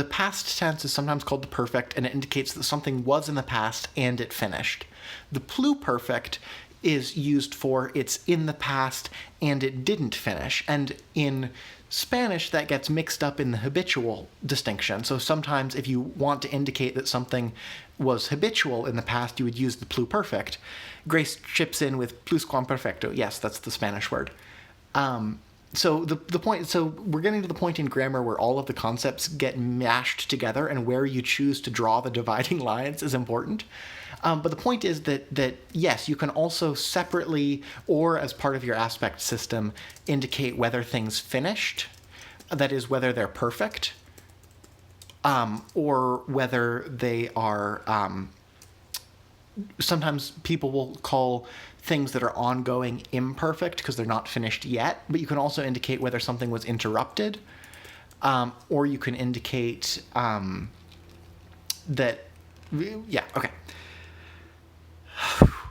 past tense is sometimes called the perfect, and it indicates that something was in the past and it finished. The pluperfect is used for it's in the past and it didn't finish. And in Spanish, that gets mixed up in the habitual distinction. So sometimes if you want to indicate that something was habitual in the past, you would use the pluperfect. Grace chips in with pluscuamperfecto. Yes, that's the Spanish word. So we're getting to the point in grammar where all of the concepts get mashed together, and where you choose to draw the dividing lines is important. But the point is that yes, you can also separately or as part of your aspect system indicate whether things finished, that is, whether they're perfect, or whether they are. Sometimes people will call things that are ongoing imperfect because they're not finished yet, but you can also indicate whether something was interrupted, or you can indicate that, yeah, okay.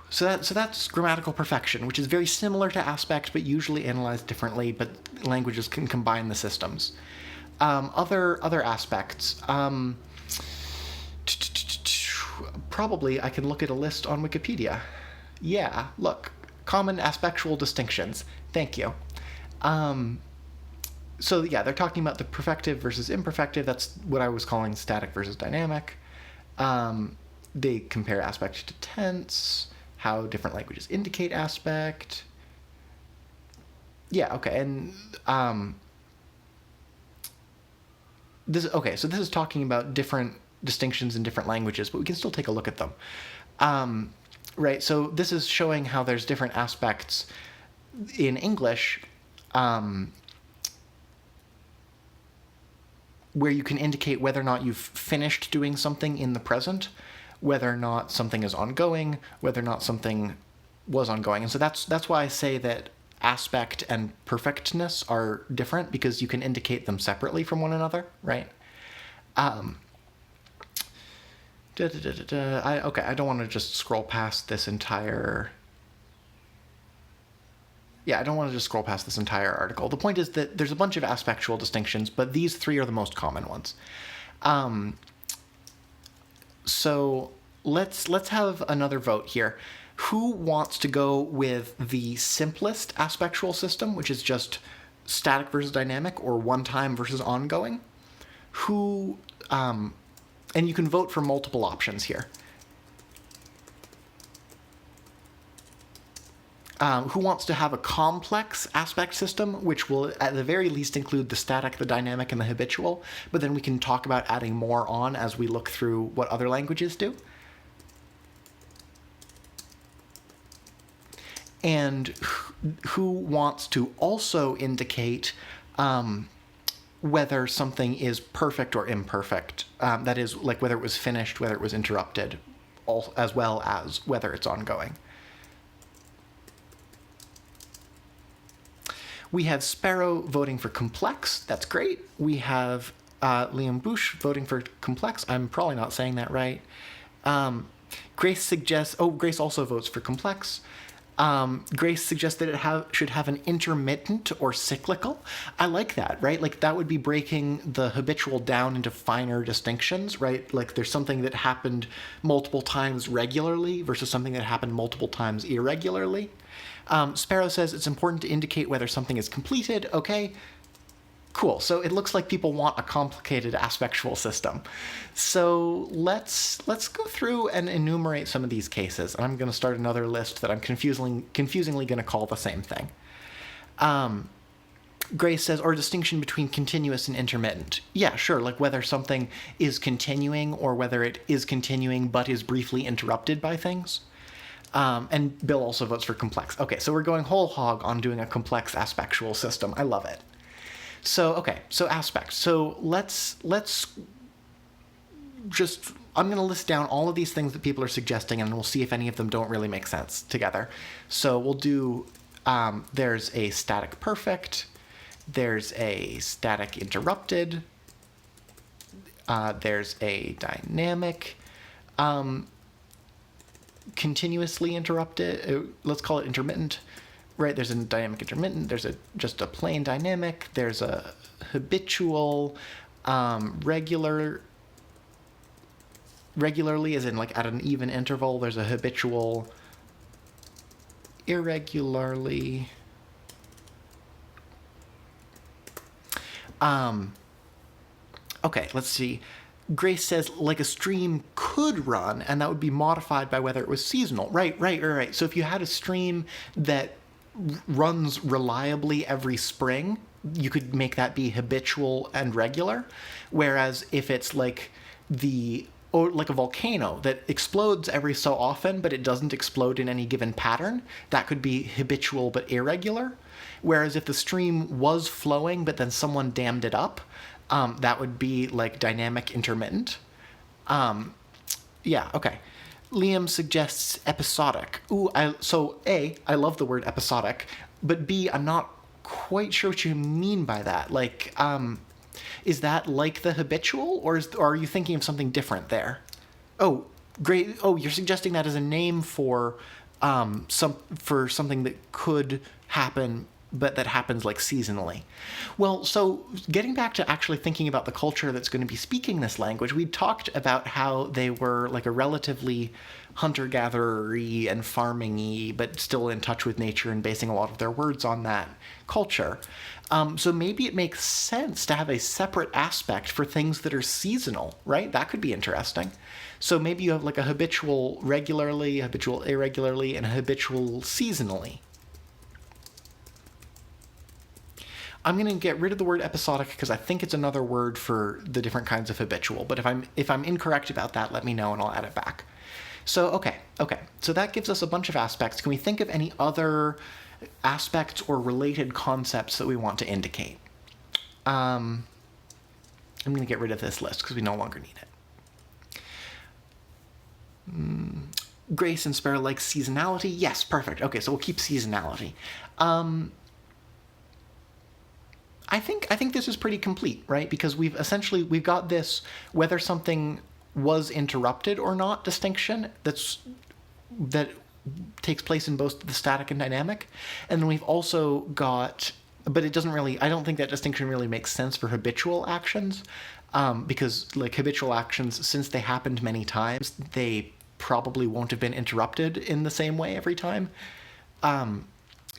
So that's grammatical perfection, which is very similar to aspect, but usually analyzed differently, but languages can combine the systems. Other aspects. Probably I can look at a list on Wikipedia. Yeah, look, common aspectual distinctions. Thank you. So yeah, they're talking about the perfective versus imperfective. That's what I was calling static versus dynamic. They compare aspect to tense, how different languages indicate aspect. Yeah, okay, and so this is talking about different distinctions in different languages, but we can still take a look at them. Right, so this is showing how there's different aspects in English where you can indicate whether or not you've finished doing something in the present, whether or not something is ongoing, whether or not something was ongoing. And so that's why I say that aspect and perfectness are different, because you can indicate them separately from one another, right? I don't want to just scroll past this entire... Yeah, I don't want to just scroll past this entire article. The point is that there's a bunch of aspectual distinctions, but these three are the most common ones. So let's have another vote here. Who wants to go with the simplest aspectual system, which is just static versus dynamic, or one-time versus ongoing? Who... and you can vote for multiple options here. Who wants to have a complex aspect system, which will at the very least include the static, the dynamic, and the habitual, but then we can talk about adding more on as we look through what other languages do? And who wants to also indicate whether something is perfect or imperfect? That is, like whether it was finished, whether it was interrupted, as well as whether it's ongoing. We have Sparrow voting for complex. That's great. We have Liam Bush voting for complex. I'm probably not saying that right. Grace suggests... Oh, Grace also votes for complex. Grace suggests that it should have an intermittent or cyclical. I like that, right? Like, that would be breaking the habitual down into finer distinctions, right? Like, there's something that happened multiple times regularly versus something that happened multiple times irregularly. Sparrow says it's important to indicate whether something is completed. Okay, cool. So it looks like people want a complicated aspectual system. So let's go through and enumerate some of these cases. And I'm going to start another list that I'm confusingly going to call the same thing. Grace says, or a distinction between continuous and intermittent. Yeah, sure, like whether something is continuing or whether it is continuing but is briefly interrupted by things. And Bill also votes for complex. Okay, so we're going whole hog on doing a complex aspectual system. I love it. So, okay, so aspects. So let's just... I'm going to list down all of these things that people are suggesting, and we'll see if any of them don't really make sense together. So we'll do... there's a static perfect. There's a static interrupted. There's a dynamic... continuously interrupted, let's call it intermittent, right? There's a dynamic intermittent, there's just a plain dynamic, there's a habitual, regularly as in like at an even interval, there's a habitual, irregularly, okay, let's see. Grace says, like a stream could run, and that would be modified by whether it was seasonal. Right. So if you had a stream that runs reliably every spring, you could make that be habitual and regular. Whereas if it's like like a volcano that explodes every so often, but it doesn't explode in any given pattern, that could be habitual but irregular. Whereas if the stream was flowing, but then someone dammed it up, that would be like dynamic intermittent. Yeah, okay. Liam suggests episodic. Ooh, I love the word episodic, but B, I'm not quite sure what you mean by that. Like, is that like the habitual, or are you thinking of something different there? Oh, great. Oh, you're suggesting that as a name for something that could happen but that happens like seasonally. Well, so getting back to actually thinking about the culture that's going to be speaking this language, we talked about how they were like a relatively hunter-gatherer-y and farming-y, but still in touch with nature and basing a lot of their words on that culture. So maybe it makes sense to have a separate aspect for things that are seasonal, right? That could be interesting. So maybe you have like a habitual regularly, habitual irregularly, and a habitual seasonally. I'm going to get rid of the word episodic because I think it's another word for the different kinds of habitual. But if I'm incorrect about that, let me know and I'll add it back. So, okay. So that gives us a bunch of aspects. Can we think of any other aspects or related concepts that we want to indicate? I'm going to get rid of this list because we no longer need it. Grace and Sparrow like seasonality. Yes, perfect. Okay, so we'll keep seasonality. I think this is pretty complete, right? Because we've got this whether something was interrupted or not distinction that takes place in both the static and dynamic, and then we've also got, but it doesn't really. I don't think that distinction really makes sense for habitual actions, because like habitual actions, since they happened many times, they probably won't have been interrupted in the same way every time.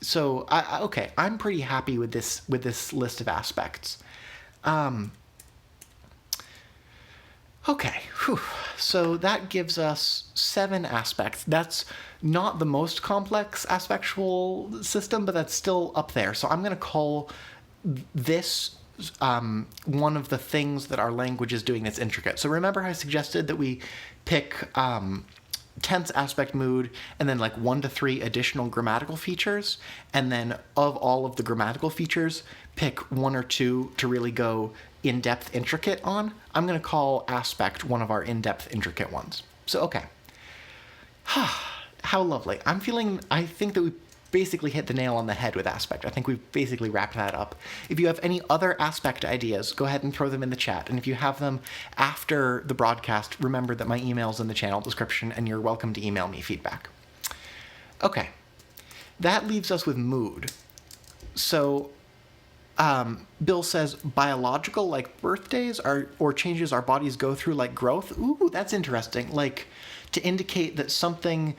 So okay, I'm pretty happy with this list of aspects. Okay, whew. So that gives us 7 aspects. That's not the most complex aspectual system, but that's still up there. So I'm going to call this one of the things that our language is doing that's intricate. So remember I suggested that we pick tense, aspect, mood, and then like 1 to 3 additional grammatical features, and then of all of the grammatical features, pick 1 or 2 to really go in-depth intricate on. I'm going to call aspect one of our in-depth intricate ones. So, okay. How lovely. I think that we basically hit the nail on the head with aspect. I think we've basically wrapped that up. If you have any other aspect ideas, go ahead and throw them in the chat. And if you have them after the broadcast, remember that my email's in the channel description and you're welcome to email me feedback. Okay. That leaves us with mood. So, Bill says biological, like birthdays, or changes our bodies go through, like growth. Ooh, that's interesting. Like to indicate that something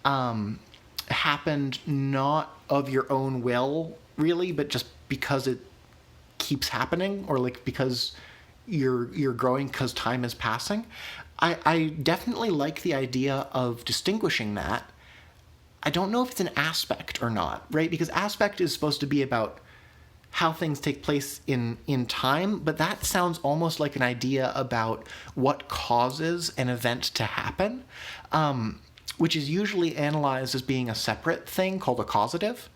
happened not of your own will, really, but just because it keeps happening, or like because you're growing because time is passing. I definitely like the idea of distinguishing that. I don't know if it's an aspect or not, right? Because aspect is supposed to be about how things take place in time, but that sounds almost like an idea about what causes an event to happen, which is usually analyzed as being a separate thing called a causative,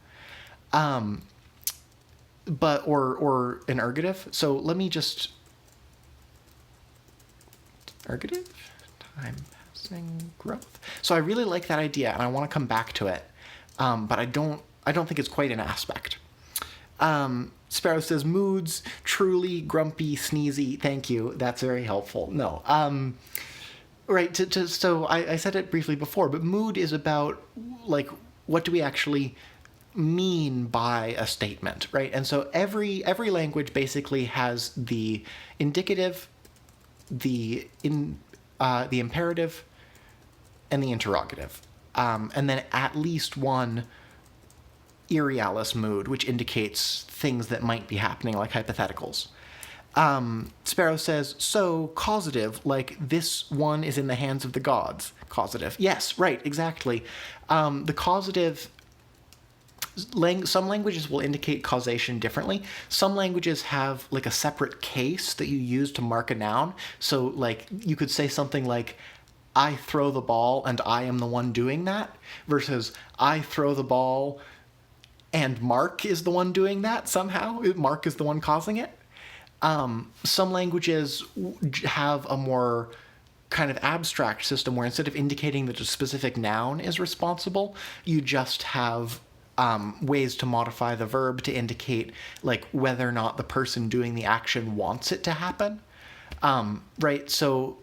or an ergative. So let me just ergative, time passing, growth. So I really like that idea, and I want to come back to it, but I don't think it's quite an aspect. Sparrow says moods, truly, grumpy, sneezy. Thank you. That's very helpful. No. Right. So I said it briefly before, but mood is about, like, what do we actually mean by a statement, right? And so every language basically has the indicative, the imperative, and the interrogative, and then at least one irrealis mood, which indicates things that might be happening, like hypotheticals. Sparrow says, so causative, like this one is in the hands of the gods. Causative. Yes, right, exactly. The causative, some languages will indicate causation differently. Some languages have like a separate case that you use to mark a noun. So like you could say something like, I throw the ball and I am the one doing that, versus I throw the ball and Mark is the one doing that somehow. Mark is the one causing it. Some languages have a more kind of abstract system where instead of indicating that a specific noun is responsible, you just have ways to modify the verb to indicate like whether or not the person doing the action wants it to happen. Right? So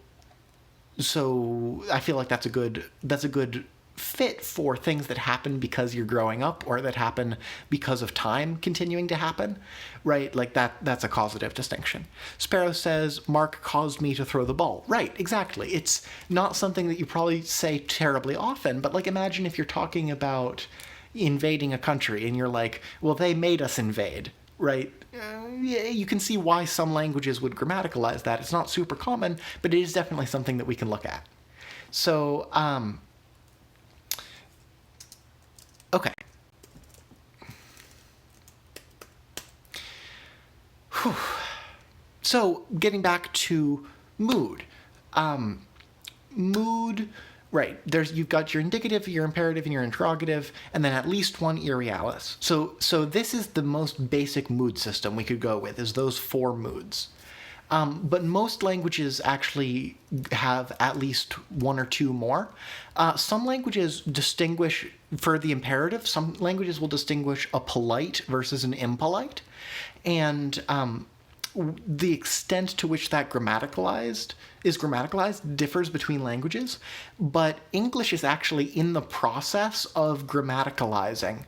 I feel like that's a good fit for things that happen because you're growing up or that happen because of time continuing to happen, right? Like that's a causative distinction. Sparrow says, Mark caused me to throw the ball. Right, exactly. It's not something that you probably say terribly often, but like imagine if you're talking about invading a country and you're like, well, they made us invade, right? Yeah, you can see why some languages would grammaticalize that. It's not super common, but it is definitely something that we can look at. So, okay. Whew. So, getting back to mood. Mood, right, you've got your indicative, your imperative, and your interrogative, and then at least one irrealis. So this is the most basic mood system we could go with, is those 4 moods. But most languages actually have at least 1 or 2 more. Some languages distinguish, for the imperative, some languages will distinguish a polite versus an impolite. And the extent to which that grammaticalized differs between languages, but English is actually in the process of grammaticalizing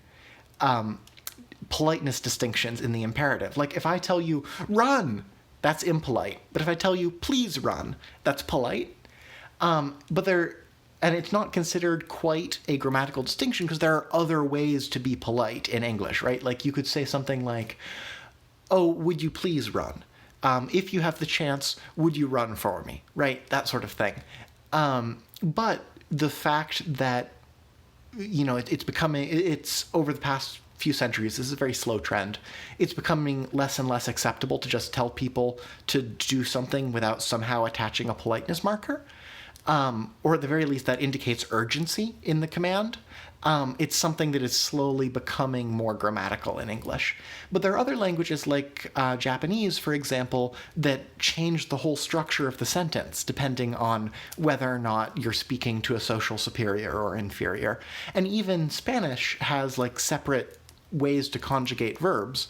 politeness distinctions in the imperative. Like if I tell you run, that's impolite, but if I tell you please run, that's polite. And it's not considered quite a grammatical distinction because there are other ways to be polite in English, right? Like you could say something like, oh, would you please run? If you have the chance, would you run for me? Right? That sort of thing. But the fact that, it's over the past few centuries, this is a very slow trend, it's becoming less and less acceptable to just tell people to do something without somehow attaching a politeness marker. Or at the very least, that indicates urgency in the command. It's something that is slowly becoming more grammatical in English. But there are other languages like Japanese, for example, that change the whole structure of the sentence depending on whether or not you're speaking to a social superior or inferior. And even Spanish has like separate ways to conjugate verbs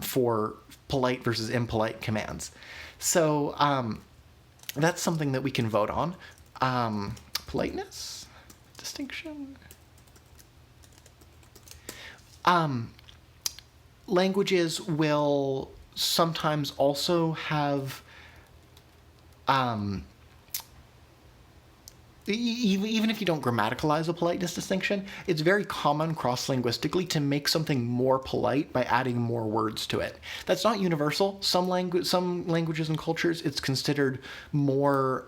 for polite versus impolite commands. So that's something that we can vote on. Politeness? Distinction? Languages will sometimes also have even if you don't grammaticalize a politeness distinction, it's very common cross-linguistically to make something more polite by adding more words to it. That's not universal. Some languages and cultures, it's considered more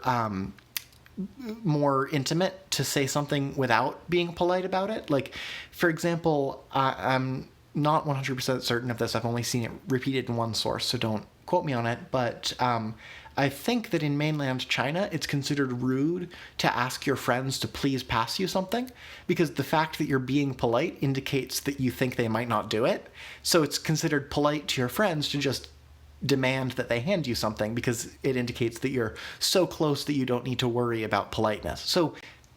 intimate to say something without being polite about it. Like, for example, I'm not 100% certain of this. I've only seen it repeated in one source, so don't quote me on it. But I think that in mainland China, it's considered rude to ask your friends to please pass you something, because the fact that you're being polite indicates that you think they might not do it. So it's considered polite to your friends to just demand that they hand you something because it indicates that you're so close that you don't need to worry about politeness. So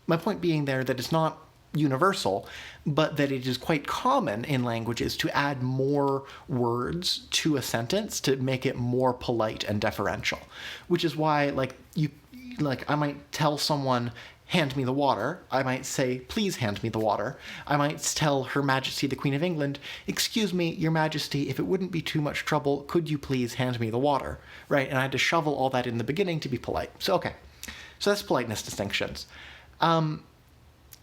my point being there that it's not universal, but that it is quite common in languages to add more words to a sentence to make it more polite and deferential, which is why I might tell someone, hand me the water. I might say, please hand me the water. I might tell Her Majesty the Queen of England, excuse me, Your Majesty, if it wouldn't be too much trouble, could you please hand me the water? Right? And I had to shovel all that in the beginning to be polite. So, okay. So that's politeness distinctions.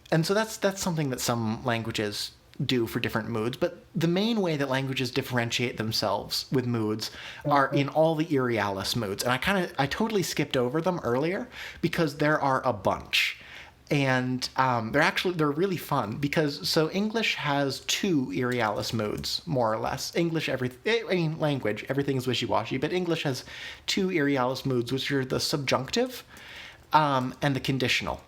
And so that's something that some languages do for different moods, but the main way that languages differentiate themselves with moods are in all the irrealis moods. And I totally skipped over them earlier because there are a bunch. And they're really fun because English has 2 irrealis moods, more or less. Language, everything's wishy-washy, but English has 2 irrealis moods, which are the subjunctive and the conditional.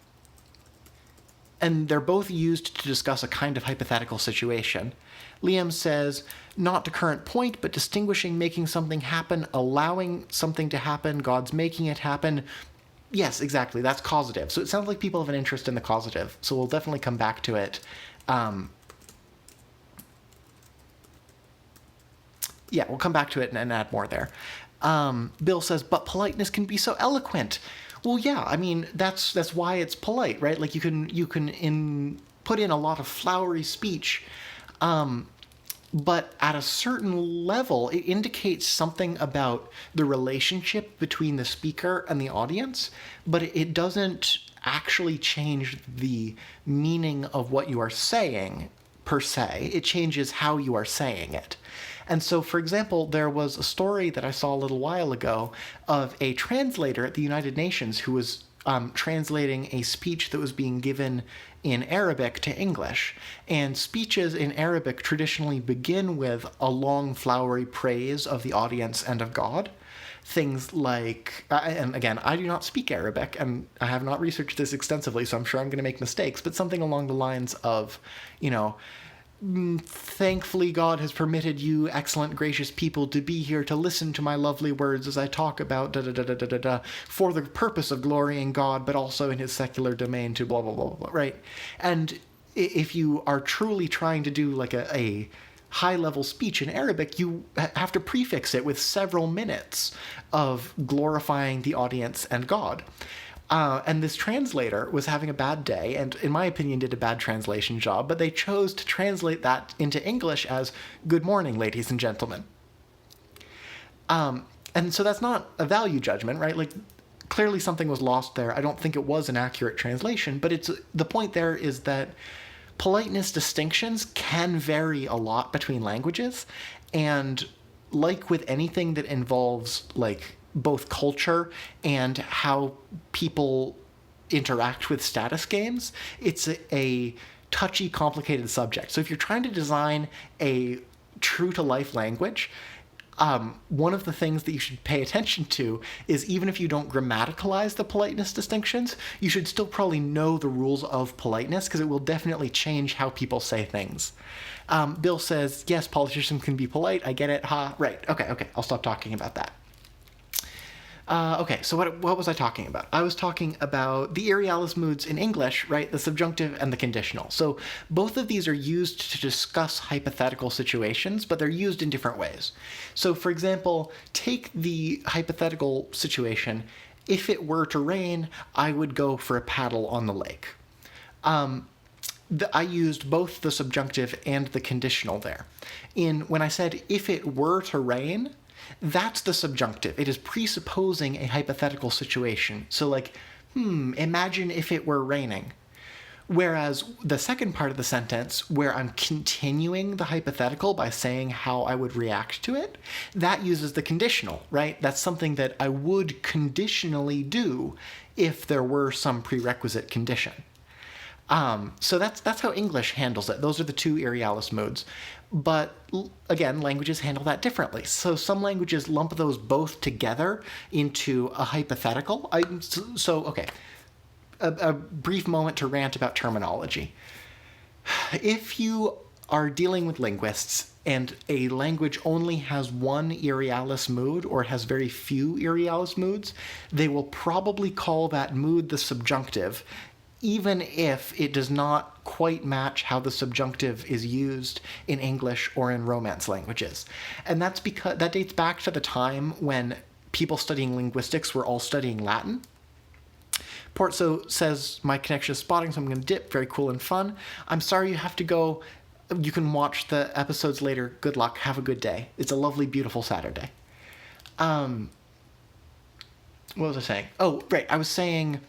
And they're both used to discuss a kind of hypothetical situation. Liam says, not to current point, but distinguishing making something happen, allowing something to happen, God's making it happen. Yes, exactly, that's causative. So it sounds like people have an interest in the causative, so we'll definitely come back to it. We'll come back to it and add more there. Bill says, but politeness can be so eloquent. Well, yeah, I mean that's why it's polite, right? Like you can put in a lot of flowery speech, but at a certain level, it indicates something about the relationship between the speaker and the audience, but it doesn't actually change the meaning of what you are saying per se. It changes how you are saying it. And so, for example, there was a story that I saw a little while ago of a translator at the United Nations who was translating a speech that was being given in Arabic to English. And speeches in Arabic traditionally begin with a long, flowery praise of the audience and of God. Things like, and again, I do not speak Arabic, and I have not researched this extensively, so I'm sure I'm going to make mistakes, but something along the lines of, you know, thankfully God has permitted you, excellent, gracious people, to be here to listen to my lovely words as I talk about da da da da da da da for the purpose of glorying God, but also in his secular domain to blah blah blah blah, right? And if you are truly trying to do like a high level speech in Arabic, you have to prefix it with several minutes of glorifying the audience and God. And this translator was having a bad day, and in my opinion did a bad translation job, but they chose to translate that into English as "Good morning, ladies and gentlemen." And so that's not a value judgment, right? Like, clearly something was lost there. I don't think it was an accurate translation, but it's the point there is that politeness distinctions can vary a lot between languages, and like with anything that involves, like, both culture and how people interact with status games, it's a touchy, complicated subject. So if you're trying to design a true to life language, one of the things that you should pay attention to is, even if you don't grammaticalize the politeness distinctions, you should still probably know the rules of politeness, because it will definitely change how people say things. Bill says, yes, politicians can be polite. I get it. Ha. Right. Okay. I'll stop talking about that. Okay, so what was I talking about? I was talking about the aerialis moods in English, right? The subjunctive and the conditional. So both of these are used to discuss hypothetical situations, but they're used in different ways. So, for example, take the hypothetical situation. If it were to rain, I would go for a paddle on the lake. I used both the subjunctive and the conditional there. When I said, if it were to rain, that's the subjunctive. It is presupposing a hypothetical situation. So, like, imagine if it were raining. Whereas the second part of the sentence, where I'm continuing the hypothetical by saying how I would react to it, that uses the conditional, right? That's something that I would conditionally do if there were some prerequisite condition. So that's how English handles it. Those are the two aerialis moods. But again, languages handle that differently. So some languages lump those both together into a hypothetical. Okay, a brief moment to rant about terminology. If you are dealing with linguists and a language only has one aerialis mood or has very few aerialis moods, they will probably call that mood the subjunctive, even if it does not quite match how the subjunctive is used in English or in Romance languages. And that's because that dates back to the time when people studying linguistics were all studying Latin. Portso says, my connection is spotting, so I'm going to dip. Very cool and fun. I'm sorry you have to go. You can watch the episodes later. Good luck. Have a good day. It's a lovely, beautiful Saturday. What was I saying? Oh, right. I was saying...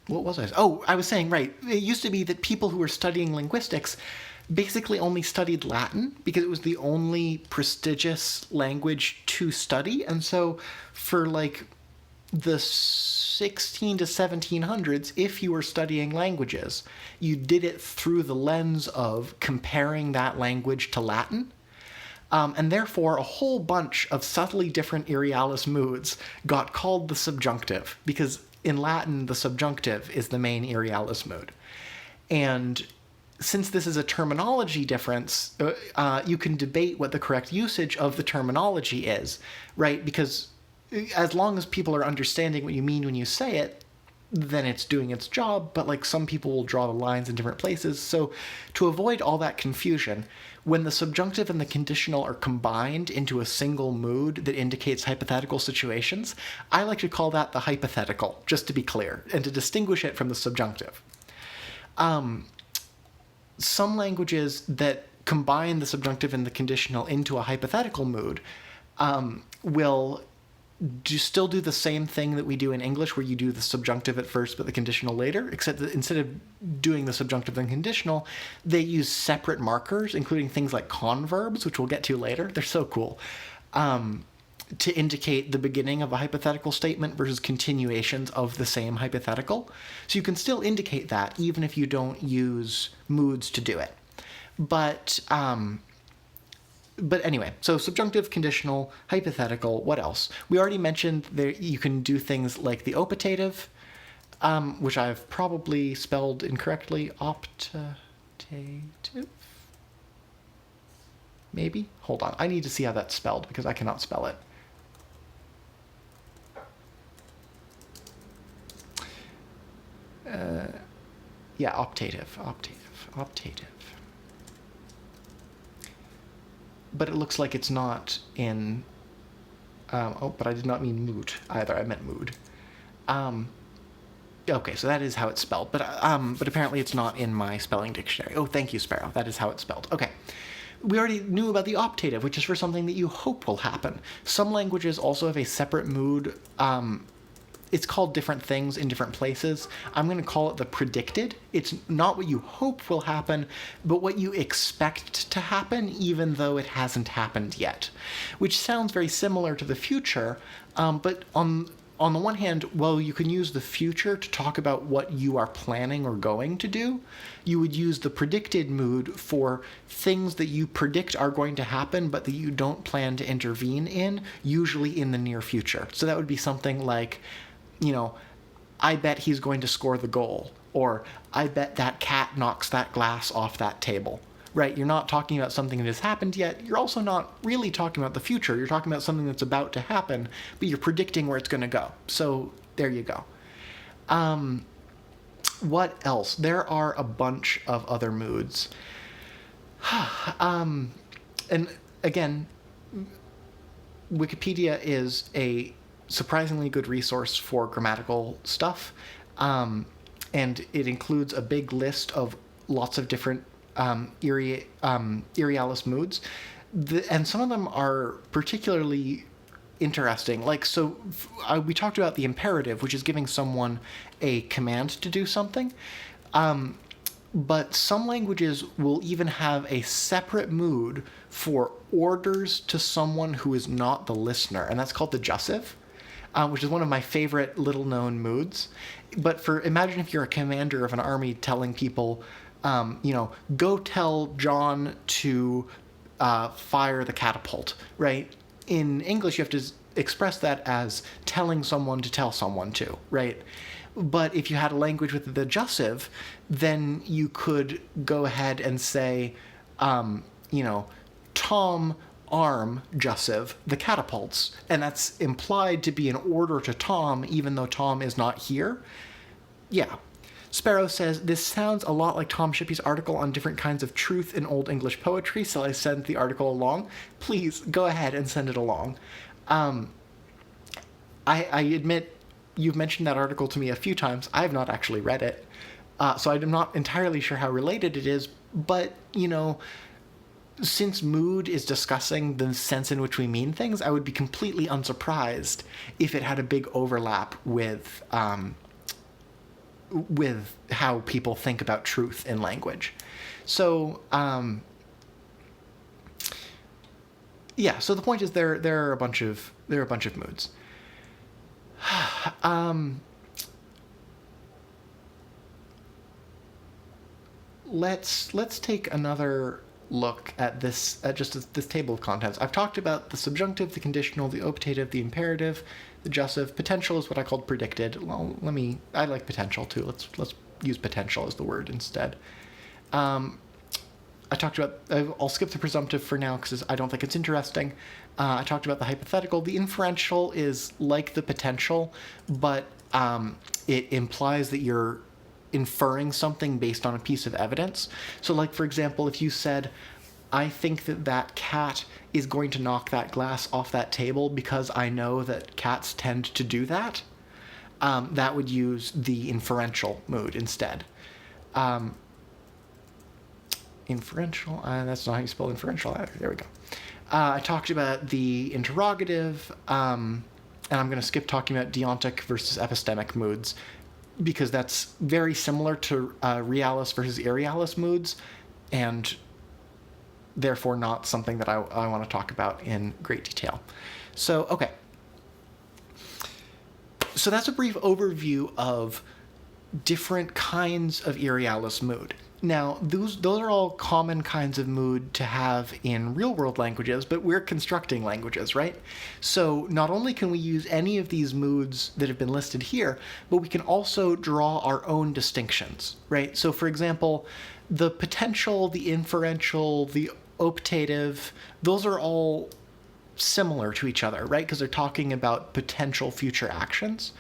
What was I? Oh, I was saying, right, it used to be that people who were studying linguistics basically only studied Latin because it was the only prestigious language to study. And so for like the 16 to 1700s, if you were studying languages, you did it through the lens of comparing that language to Latin. And therefore, a whole bunch of subtly different aerialis moods got called the subjunctive, because in Latin, the subjunctive is the main aerialis mood. And since this is a terminology difference, you can debate what the correct usage of the terminology is, right? Because as long as people are understanding what you mean when you say it, then it's doing its job, but like some people will draw the lines in different places. So to avoid all that confusion, when the subjunctive and the conditional are combined into a single mood that indicates hypothetical situations, I like to call that the hypothetical, just to be clear, and to distinguish it from the subjunctive. Some languages that combine the subjunctive and the conditional into a hypothetical mood will still do the same thing that we do in English, where you do the subjunctive at first but the conditional later, except that instead of doing the subjunctive and conditional, they use separate markers, including things like converbs, which we'll get to later. They're so cool. To indicate the beginning of a hypothetical statement versus continuations of the same hypothetical. So you can still indicate that even if you don't use moods to do it. But anyway, so subjunctive, conditional, hypothetical, what else? We already mentioned that you can do things like the optative, which I've probably spelled incorrectly. Optative? Maybe? Hold on. I need to see how that's spelled because I cannot spell it. Yeah, optative. But it looks like it's not in... but I did not mean mood either. I meant mood. Okay, so that is how it's spelled. But apparently it's not in my spelling dictionary. Oh, thank you, Sparrow. That is how it's spelled. Okay. We already knew about the optative, which is for something that you hope will happen. Some languages also have a separate mood. It's called different things in different places. I'm going to call it the predicted. It's not what you hope will happen, but what you expect to happen, even though it hasn't happened yet. Which sounds very similar to the future, but on the one hand, well, you can use the future to talk about what you are planning or going to do. You would use the predicted mood for things that you predict are going to happen, but that you don't plan to intervene in, usually in the near future. So that would be something like, I bet he's going to score the goal, or I bet that cat knocks that glass off that table. Right? You're not talking about something that has happened yet. You're also not really talking about the future. You're talking about something that's about to happen, but you're predicting where it's going to go. So there you go. What else? There are a bunch of other moods. And again, Wikipedia is a surprisingly good resource for grammatical stuff. And it includes a big list of lots of different Irialis moods, and some of them are particularly interesting. Like, so we talked about the imperative, which is giving someone a command to do something, but some languages will even have a separate mood for orders to someone who is not the listener, and that's called the jussive, which is one of my favorite little-known moods. But imagine if you're a commander of an army telling people, go tell John to fire the catapult, right? In English, you have to express that as telling someone to tell someone to, right? But if you had a language with the jussive, then you could go ahead and say, Tom arm jussive the catapults, and that's implied to be an order to Tom, even though Tom is not here. Yeah. Sparrow says, this sounds a lot like Tom Shippey's article on different kinds of truth in Old English poetry, so I sent the article along. Please, go ahead and send it along. I admit you've mentioned that article to me a few times. I have not actually read it, so I'm not entirely sure how related it is, but, since mood is discussing the sense in which we mean things, I would be completely unsurprised if it had a big overlap with how people think about truth in language. So, so the point is there are a bunch of moods. Let's take another look at this table of contents. I've talked about the subjunctive, the conditional, the optative, the imperative, the jussive. Potential is what I called predicted. Well, I like potential too. Let's use potential as the word instead. I talked about, I'll skip the presumptive for now because I don't think it's interesting. I talked about the hypothetical. The inferential is like the potential, but it implies that you're inferring something based on a piece of evidence. So, like, for example, if you said, I think that that cat is going to knock that glass off that table because I know that cats tend to do that, that would use the inferential mood instead. Inferential, that's not how you spell inferential either. There we go. I talked about the interrogative, and I'm going to skip talking about deontic versus epistemic moods, because that's very similar to realis versus irrealis moods, and therefore not something that I want to talk about in great detail. So, okay. So that's a brief overview of different kinds of irrealis mood. Now, those are all common kinds of mood to have in real-world languages, but we're constructing languages, right? So not only can we use any of these moods that have been listed here, but we can also draw our own distinctions, right? So, for example, the potential, the inferential, the optative, those are all similar to each other, right? Because they're talking about potential future actions.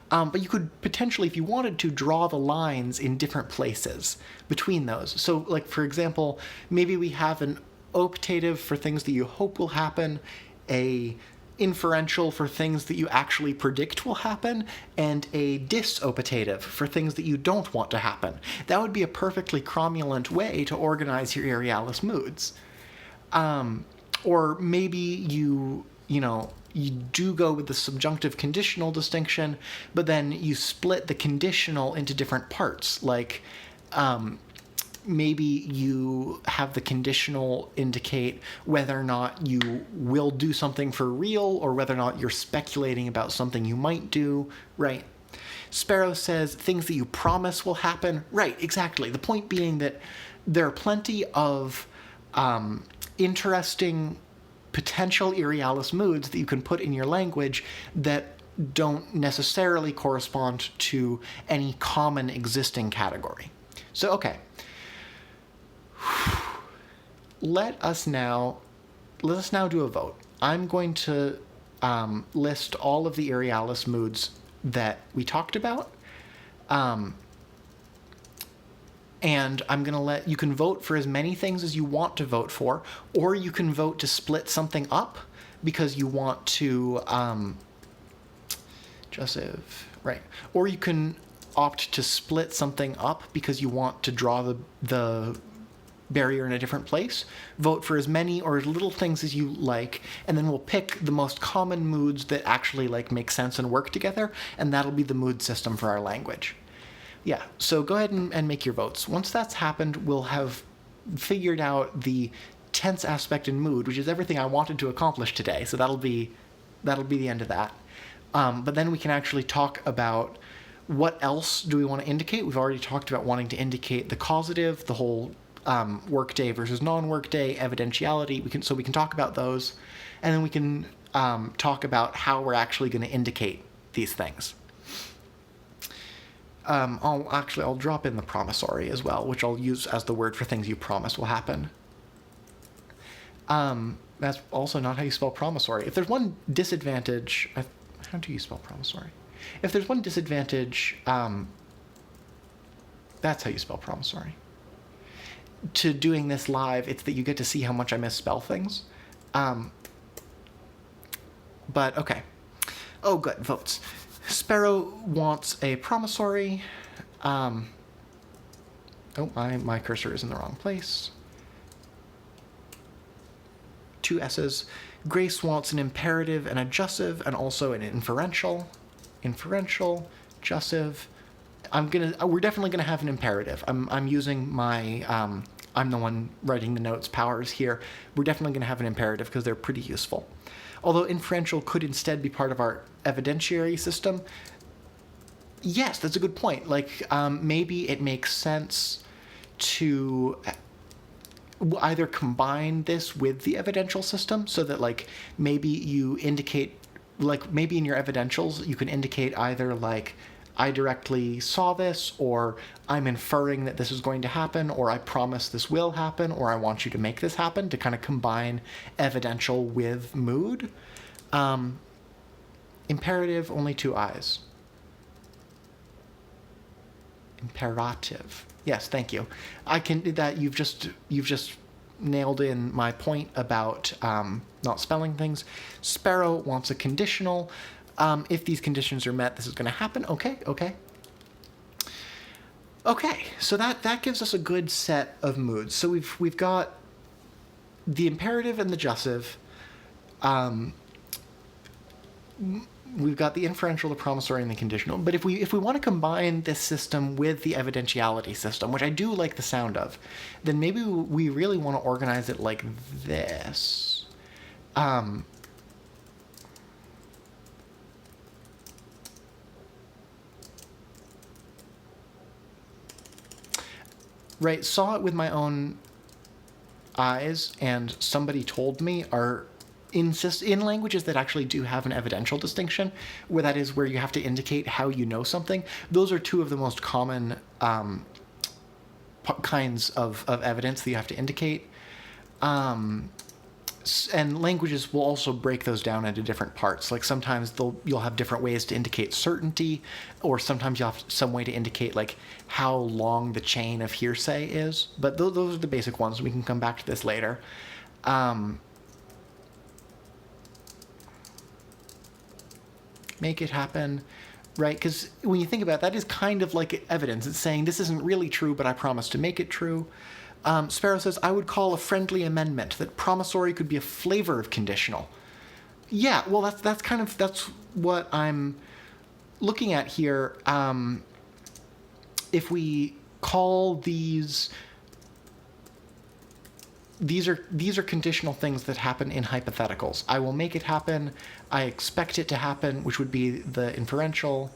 But you could potentially, if you wanted to, draw the lines in different places between those. So, like, for example, maybe we have an optative for things that you hope will happen, a inferential for things that you actually predict will happen, and a disoptative for things that you don't want to happen. That would be a perfectly cromulent way to organize your irrealis moods. Or maybe you do go with the subjunctive conditional distinction, but then you split the conditional into different parts. Like, maybe you have the conditional indicate whether or not you will do something for real, or whether or not you're speculating about something you might do, right? Sparrow says things that you promise will happen. Right, exactly. The point being that there are plenty of interesting potential irrealis moods that you can put in your language that don't necessarily correspond to any common existing category. So, okay. Let us now do a vote. I'm going to list all of the irrealis moods that we talked about. And I'm going to let you can vote for as many things as you want to vote for, or you can vote to split something up because you want to, right. Or you can opt to split something up because you want to draw the barrier in a different place. Vote for as many or as little things as you like, and then we'll pick the most common moods that actually make sense and work together, and that'll be the mood system for our language. Yeah, so go ahead and make your votes. Once that's happened, we'll have figured out the tense aspect in mood, which is everything I wanted to accomplish today. So that'll be the end of that. But then we can actually talk about what else do we want to indicate. We've already talked about wanting to indicate the causative, the whole workday versus non-workday, evidentiality. We can talk about those, and then we can talk about how we're actually going to indicate these things. I'll drop in the promissory as well, which I'll use as the word for things you promise will happen. That's also not how you spell promissory. If there's one disadvantage, how do you spell promissory? If there's one disadvantage, that's how you spell promissory. To doing this live, it's that you get to see how much I misspell things. But okay. Oh, good, votes. Sparrow wants a promissory. My cursor is in the wrong place. 2 S's. Grace wants an imperative and a jussive, and also an inferential. Inferential, jussive. We're definitely gonna have an imperative. I'm using my I'm the one writing the notes powers here. We're definitely gonna have an imperative because they're pretty useful. Although inferential could instead be part of our evidentiary system. Yes, that's a good point. Maybe it makes sense to either combine this with the evidential system so that maybe you indicate, maybe in your evidentials you can indicate either I directly saw this, or I'm inferring that this is going to happen, or I promise this will happen, or I want you to make this happen, to kind of combine evidential with mood. Imperative, only 2 I's. Imperative. Yes, thank you. You've just nailed in my point about not spelling things. Sparrow wants a conditional. If these conditions are met, this is going to happen. Okay. So that gives us a good set of moods. So we've got the imperative and the jussive. We've got the inferential, the promissory, and the conditional. But if we want to combine this system with the evidentiality system, which I do like the sound of, then maybe we really want to organize it like this. Right, saw it with my own eyes, and somebody told me are in languages that actually do have an evidential distinction, where that is where you have to indicate how you know something. Those are two of the most common kinds of evidence that you have to indicate. And languages will also break those down into different parts. Like sometimes you'll have different ways to indicate certainty, or sometimes you'll have some way to indicate like how long the chain of hearsay is. But those are the basic ones. We can come back to this later. Make it happen, right? Because when you think about it, that is kind of like evidence. It's saying this isn't really true, but I promise to make it true. Sparrow says, I would call a friendly amendment that promissory could be a flavor of conditional. Yeah, well, that's what I'm looking at here. If we call these are conditional things that happen in hypotheticals. I will make it happen. I expect it to happen, which would be the inferential.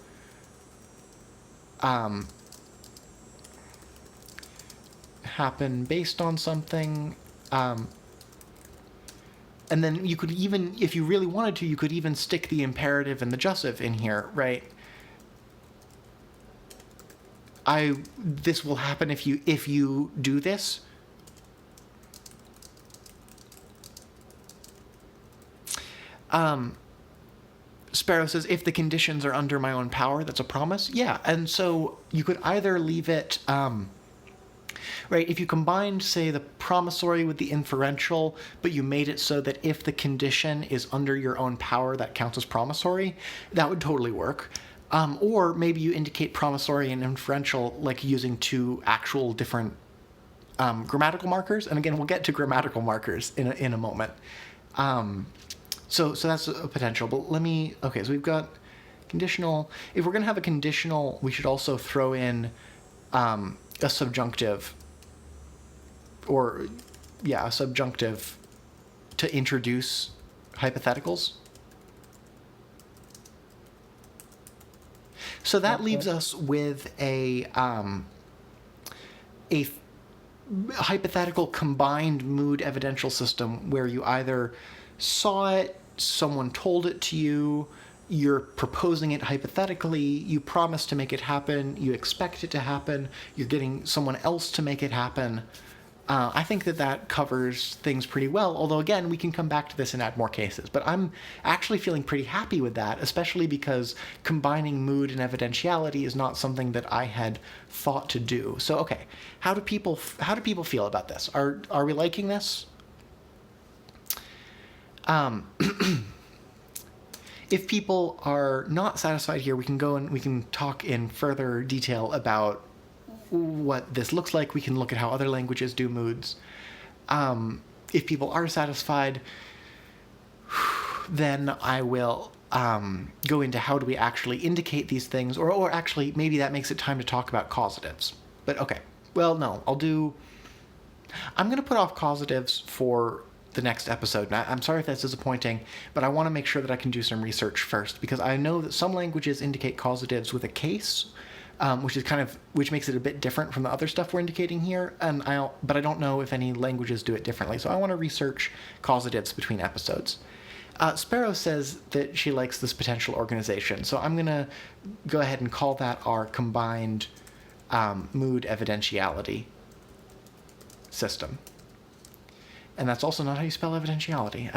Happen based on something. And then you could even, if you really wanted to, you could even stick the imperative and the jussive in here, right? This will happen if you do this. Sparrow says, if the conditions are under my own power, that's a promise. Yeah, and so you could either leave it, right, if you combined, say, the promissory with the inferential, but you made it so that if the condition is under your own power, that counts as promissory, that would totally work. Or maybe you indicate promissory and inferential, like using two actual different grammatical markers. And again, we'll get to grammatical markers in a moment. So that's a potential, but so we've got conditional. If we're going to have a conditional, we should also throw in a subjunctive, a subjunctive to introduce hypotheticals. So that leaves us with a hypothetical combined mood evidential system where you either saw it, someone told it to you, you're proposing it hypothetically, you promise to make it happen, you expect it to happen, you're getting someone else to make it happen. I think that covers things pretty well, although again, we can come back to this and add more cases. But I'm actually feeling pretty happy with that, especially because combining mood and evidentiality is not something that I had thought to do. So, okay, how do people feel about this? Are we liking this? If people are not satisfied here, we can go and we can talk in further detail about what this looks like. We can look at how other languages do moods. If people are satisfied, then I will go into how do we actually indicate these things, or actually maybe that makes it time to talk about causatives. But okay, well, no, I'm going to put off causatives for the next episode. And I'm sorry if that's disappointing, but I want to make sure that I can do some research first, because I know that some languages indicate causatives with a case, which makes it a bit different from the other stuff we're indicating here. But I don't know if any languages do it differently. So I want to research causatives between episodes. Sparrow says that she likes this potential organization. So I'm going to go ahead and call that our combined mood evidentiality system. And that's also not how you spell evidentiality.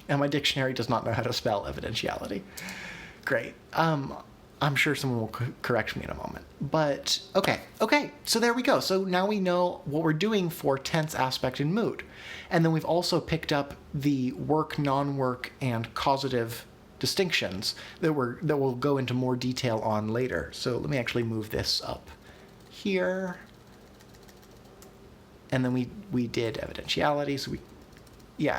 And my dictionary does not know how to spell evidentiality. Great. I'm sure someone will correct me in a moment. But okay. So there we go. So now we know what we're doing for tense, aspect, and mood. And then we've also picked up the work, non-work, and causative distinctions that we'll go into more detail on later. So let me actually move this up here. And then we did evidentiality. So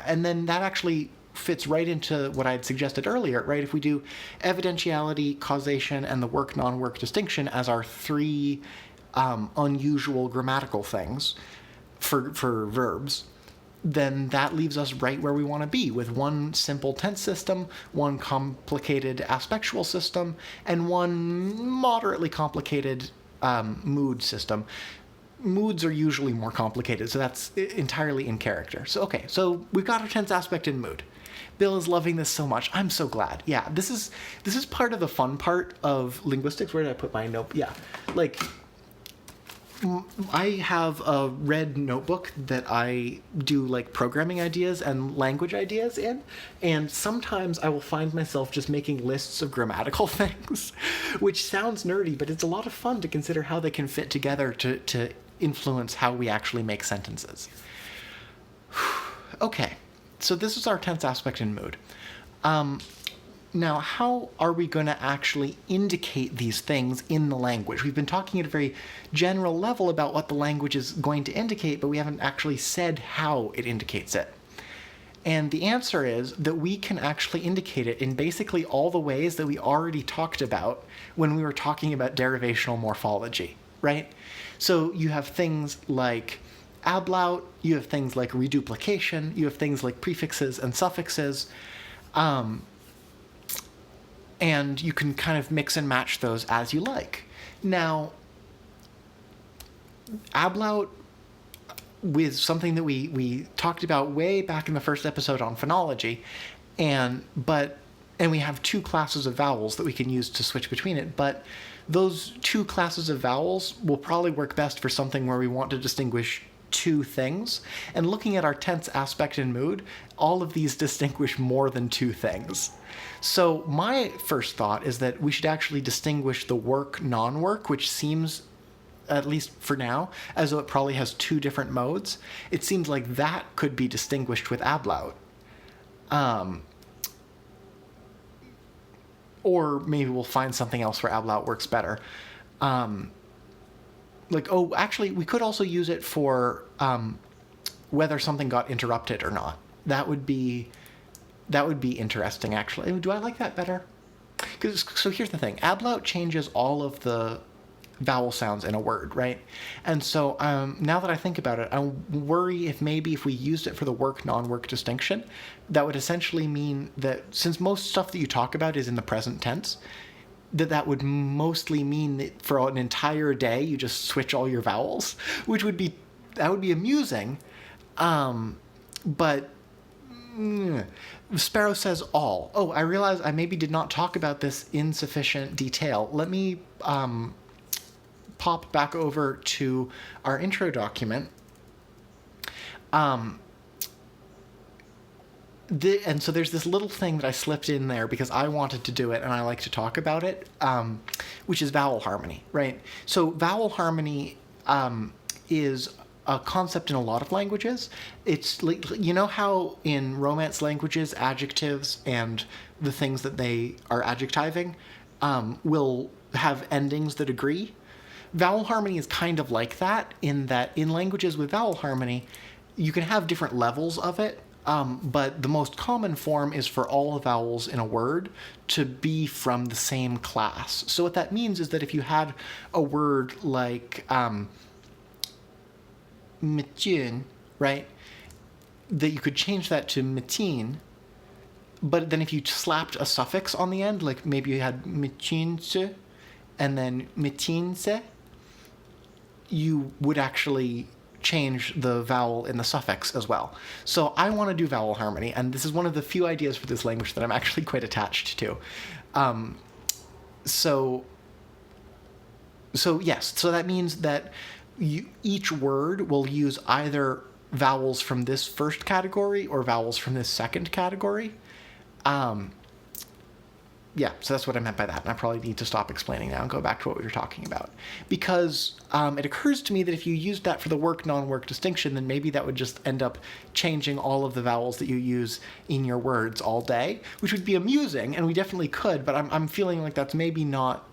and then that actually fits right into what I'd suggested earlier, right? If we do evidentiality, causation, and the work, non-work distinction as our three unusual grammatical things for verbs, then that leaves us right where we want to be, with one simple tense system, one complicated aspectual system, and one moderately complicated mood system. Moods are usually more complicated, so that's entirely in character. So so we've got our tense, aspect, and mood. Bill is loving this so much. I'm so glad. Yeah, this is part of the fun part of linguistics. Where did I put my note? Yeah, like I have a red notebook that I do like programming ideas and language ideas in, and sometimes I will find myself just making lists of grammatical things, which sounds nerdy, but it's a lot of fun to consider how they can fit together to influence how we actually make sentences. Okay, so this is our tense, aspect, and mood. Now, how are we going to actually indicate these things in the language? We've been talking at a very general level about what the language is going to indicate, but we haven't actually said how it indicates it. And the answer is that we can actually indicate it in basically all the ways that we already talked about when we were talking about derivational morphology, right? So you have things like ablaut, you have things like reduplication, you have things like prefixes and suffixes, and you can kind of mix and match those as you like. Now, ablaut with something that we talked about way back in the first episode on phonology, and we have two classes of vowels that we can use to switch between it, but those two classes of vowels will probably work best for something where we want to distinguish two things. And looking at our tense, aspect, and mood, all of these distinguish more than two things. So my first thought is that we should actually distinguish the work, non-work, which seems, at least for now, as though it probably has two different modes. It seems like that could be distinguished with ablaut. Or maybe we'll find something else where ablaut works better. Actually, we could also use it for whether something got interrupted or not. That would be interesting, actually. Do I like that better? So here's the thing. Ablaut changes all of the vowel sounds in a word, right? And so now that I think about it, I worry if we used it for the work, non-work distinction, that would essentially mean that since most stuff that you talk about is in the present tense, that would mostly mean that for an entire day you just switch all your vowels, which would be amusing, but Sparrow says all. Oh, I realize I maybe did not talk about this in sufficient detail. Let me pop back over to our intro document. And so there's this little thing that I slipped in there because I wanted to do it and I like to talk about it, which is vowel harmony, right? So vowel harmony is a concept in a lot of languages. It's like, you know how in Romance languages, adjectives and the things that they are adjectiving will have endings that agree? Vowel harmony is kind of like that, in that in languages with vowel harmony, you can have different levels of it, but the most common form is for all the vowels in a word to be from the same class. So what that means is that if you had a word like mitjun, right, that you could change that to mitin, but then if you slapped a suffix on the end, like maybe you had mitjinse and then mitinse, you would actually change the vowel in the suffix as well. So I want to do vowel harmony, and this is one of the few ideas for this language that I'm actually quite attached to. So that means that each word will use either vowels from this first category or vowels from this second category. Yeah, so that's what I meant by that, and I probably need to stop explaining now and go back to what we were talking about. Because it occurs to me that if you used that for the work-non-work distinction, then maybe that would just end up changing all of the vowels that you use in your words all day, which would be amusing, and we definitely could, but I'm feeling like that's maybe not...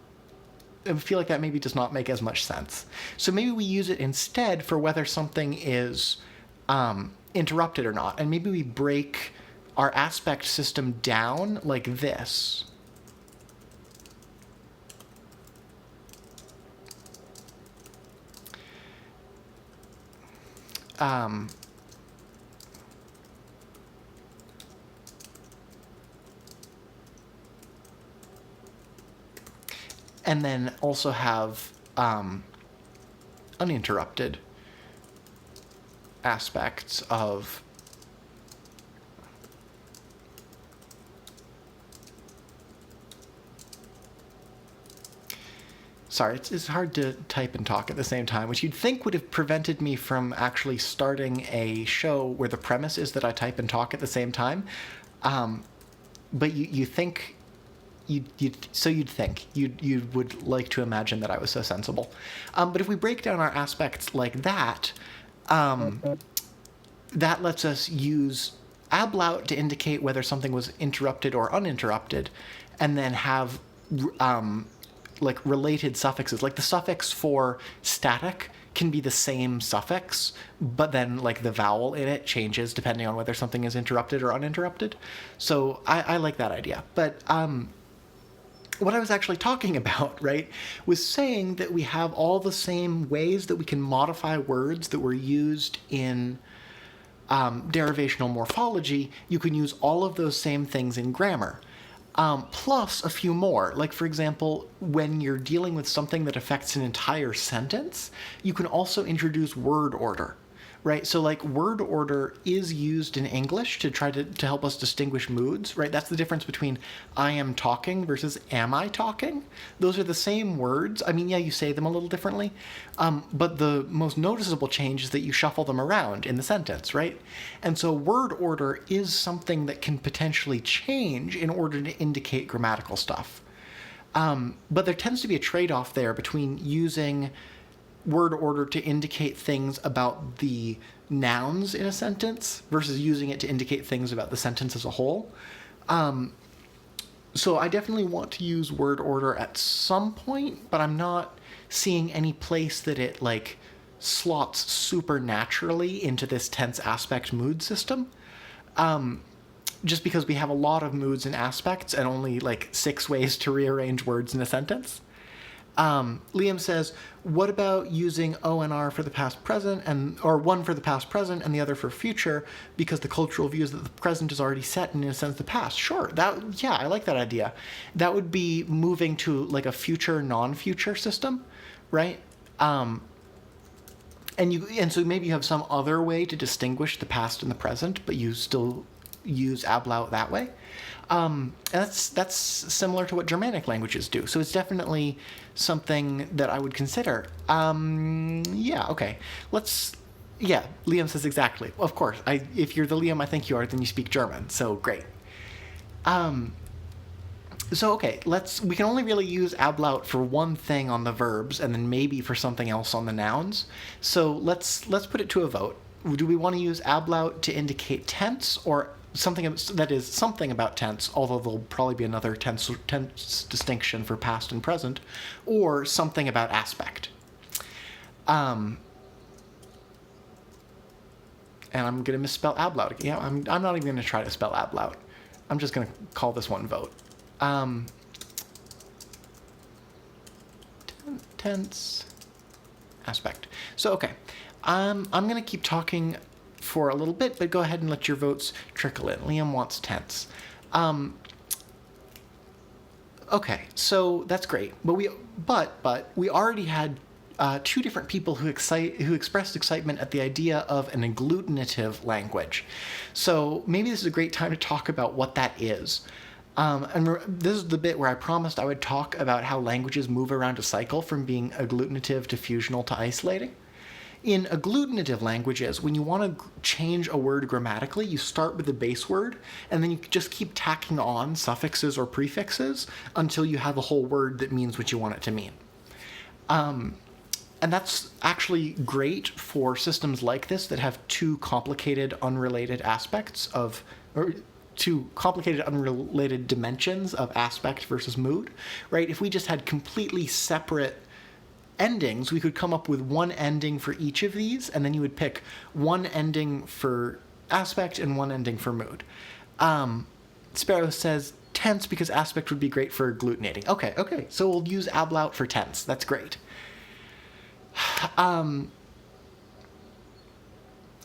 I feel like that maybe does not make as much sense. So maybe we use it instead for whether something is interrupted or not, and maybe we break our aspect system down like this. And then also have uninterrupted aspects of sorry, it's hard to type and talk at the same time, which you'd think would have prevented me from actually starting a show where the premise is that I type and talk at the same time. But you think you'd think you would like to imagine that I was so sensible. But if we break down our aspects like that, that lets us use ablaut to indicate whether something was interrupted or uninterrupted, and then have like related suffixes. Like the suffix for static can be the same suffix, but then like the vowel in it changes depending on whether something is interrupted or uninterrupted. So I like that idea. But what I was actually talking about, right, was saying that we have all the same ways that we can modify words that were used in derivational morphology. You can use all of those same things in grammar. Plus a few more. Like, for example, when you're dealing with something that affects an entire sentence, you can also introduce word order, right? So, like, word order is used in English to try to help us distinguish moods, right? That's the difference between I am talking versus am I talking. Those are the same words. I mean, yeah, you say them a little differently, but the most noticeable change is that you shuffle them around in the sentence, right? And so word order is something that can potentially change in order to indicate grammatical stuff. But there tends to be a trade-off there between using word order to indicate things about the nouns in a sentence versus using it to indicate things about the sentence as a whole. So I definitely want to use word order at some point, but I'm not seeing any place that it like slots super naturally into this tense aspect mood system. Just because we have a lot of moods and aspects and only like 6 ways to rearrange words in a sentence. Liam says, what about using O and R for the past present, or one for the past present and the other for future, because the cultural view is that the present is already set and in a sense the past? Sure, I like that idea. That would be moving to like a future non-future system, right? And so maybe you have some other way to distinguish the past and the present, but you still use ablaut that way. And that's similar to what Germanic languages do. So it's definitely something that I would consider. Yeah, okay. Liam says exactly. Of course, if you're the Liam I think you are, then you speak German. So great. So okay, we can only really use ablaut for one thing on the verbs, and then maybe for something else on the nouns. So let's put it to a vote. Do we want to use ablaut to indicate tense, or something that is something about tense, although there'll probably be another tense distinction for past and present, or something about aspect? And I'm going to misspell ablaut. Yeah, I'm not even going to try to spell ablaut. I'm just going to call this one vote. Tense aspect. So, okay. I'm going to keep talking for a little bit, but go ahead and let your votes trickle in. Liam wants tense. Okay, so that's great. But we already had 2 different people who expressed excitement at the idea of an agglutinative language. So maybe this is a great time to talk about what that is. And this is the bit where I promised I would talk about how languages move around a cycle from being agglutinative to fusional to isolating. in agglutinative languages, when you want to change a word grammatically, you start with the base word, and then you just keep tacking on suffixes or prefixes until you have a whole word that means what you want it to mean. And that's actually great for systems like this that have two complicated, unrelated aspects of, or two complicated, unrelated dimensions of aspect versus mood, right? If we just had completely separate endings, we could come up with one ending for each of these, and then you would pick one ending for aspect and one ending for mood. Sparrow says tense because aspect would be great for agglutinating. Okay, so we'll use ablaut for tense. That's great.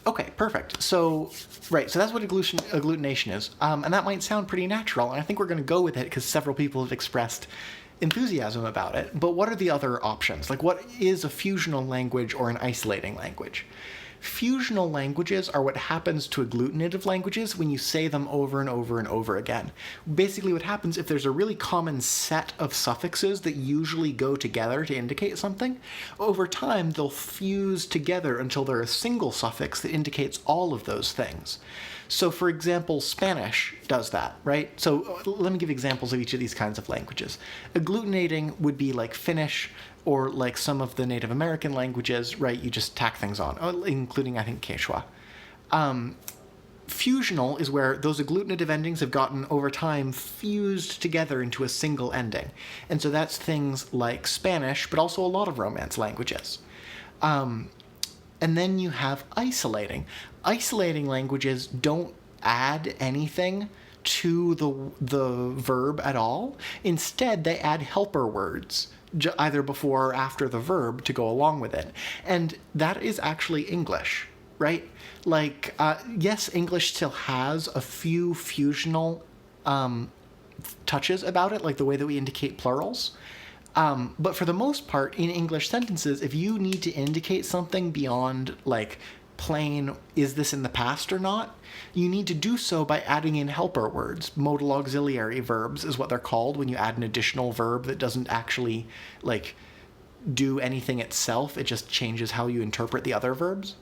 Okay, perfect. So that's what agglutination is. And that might sound pretty natural, and I think we're going to go with it because several people have expressed enthusiasm about it. But what are the other options? Like, what is a fusional language or an isolating language? Fusional languages are what happens to agglutinative languages when you say them over and over and over again. Basically, what happens if there's a really common set of suffixes that usually go together to indicate something, over time they'll fuse together until they're a single suffix that indicates all of those things. So, for example, Spanish does that, right? So let me give examples of each of these kinds of languages. Agglutinating would be like Finnish, or like some of the Native American languages, right? You just tack things on, including, I think, Quechua. Fusional is where those agglutinative endings have gotten, over time, fused together into a single ending. And so that's things like Spanish, but also a lot of Romance languages. And then you have isolating. Isolating languages don't add anything to the verb at all. Instead, they add helper words, either before or after the verb to go along with it. And that is actually English, right? Like, yes, English still has a few fusional touches about it, like the way that we indicate plurals. But for the most part, in English sentences, if you need to indicate something beyond, like, plain, is this in the past or not, you need to do so by adding in helper words. Modal auxiliary verbs is what they're called when you add an additional verb that doesn't actually, like, do anything itself. It just changes how you interpret the other verbs.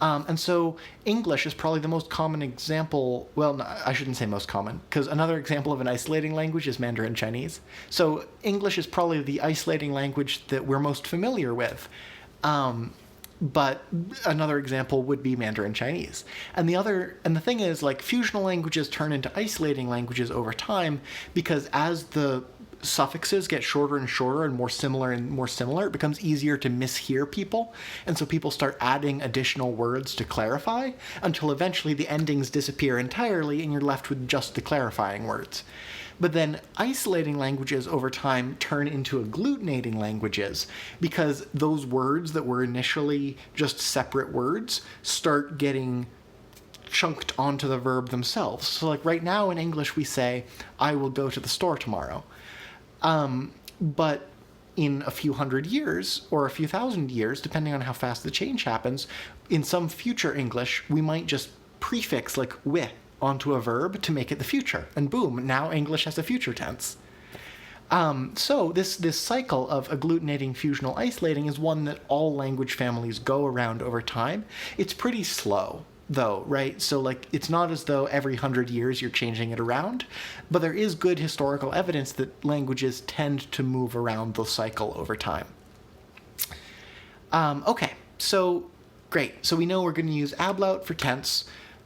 And so English is probably the most common example. Well, no, I shouldn't say most common, because another example of an isolating language is Mandarin Chinese. So English is probably the isolating language that we're most familiar with. But another example would be Mandarin Chinese. And the thing is, like, fusional languages turn into isolating languages over time, because as the suffixes get shorter and shorter and more similar, it becomes easier to mishear people. And so people start adding additional words to clarify until eventually the endings disappear entirely and you're left with just the clarifying words. But then isolating languages over time turn into agglutinating languages because those words that were initially just separate words start getting chunked onto the verb themselves. So, like, right now in English we say, I will go to the store tomorrow. But in a few hundred years or a few thousand years, depending on how fast the change happens, in some future English, we might just prefix, like, wi onto a verb to make it the future. And boom, now English has a future tense. So this cycle of agglutinating, fusional, isolating is one that all language families go around over time. It's pretty slow, though, right? So, like, it's not as though every 100 years you're changing it around, but there is good historical evidence that languages tend to move around the cycle over time. Okay, so great. So we know we're going to use ablaut for tense,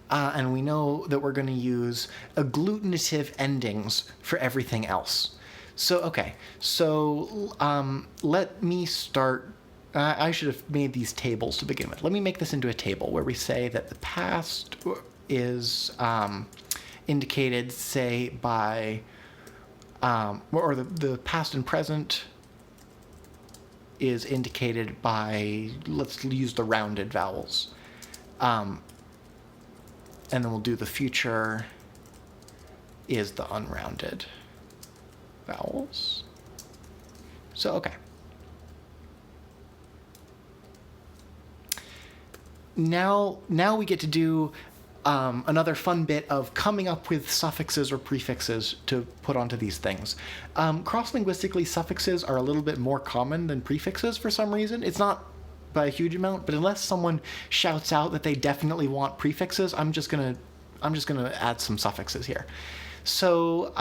and we know that we're going to use agglutinative endings for everything else. So, okay, so let me start. I should have made these tables to begin with. Let me make this into a table where we say that the past is indicated, say, by, or the past and present is indicated by, let's use the rounded vowels. And then we'll do the future is the unrounded vowels. So, okay. Now we get to do another fun bit of coming up with suffixes or prefixes to put onto these things. Cross-linguistically, suffixes are a little bit more common than prefixes for some reason. It's not by a huge amount, but unless someone shouts out that they definitely want prefixes, I'm just gonna add some suffixes here. So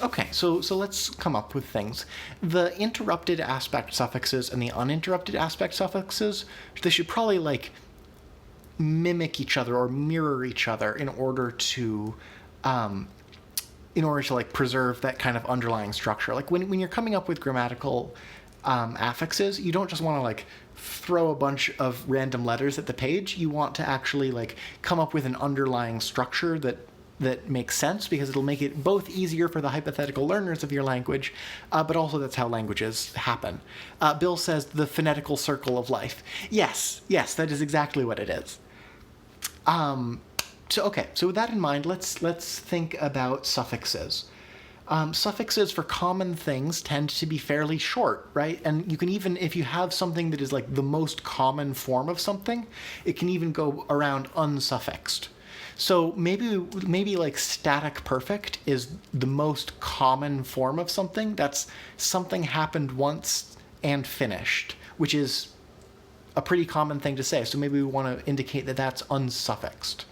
okay, so let's come up with things. The interrupted aspect suffixes and the uninterrupted aspect suffixes, they should probably like mimic each other or mirror each other in order to like preserve that kind of underlying structure. Like when you're coming up with grammatical affixes, you don't just want to like throw a bunch of random letters at the page. You want to actually like come up with an underlying structure that makes sense, because it'll make it both easier for the hypothetical learners of your language, but also that's how languages happen. Bill says the phonetical circle of life. Yes, that is exactly what it is. So with that in mind, let's think about suffixes. Suffixes for common things tend to be fairly short, right? And you can even, if you have something that is like the most common form of something, it can even go around unsuffixed. So maybe like static perfect is the most common form of something. That's something happened once and finished, which is a pretty common thing to say. So maybe we want to indicate that that's unsuffixed.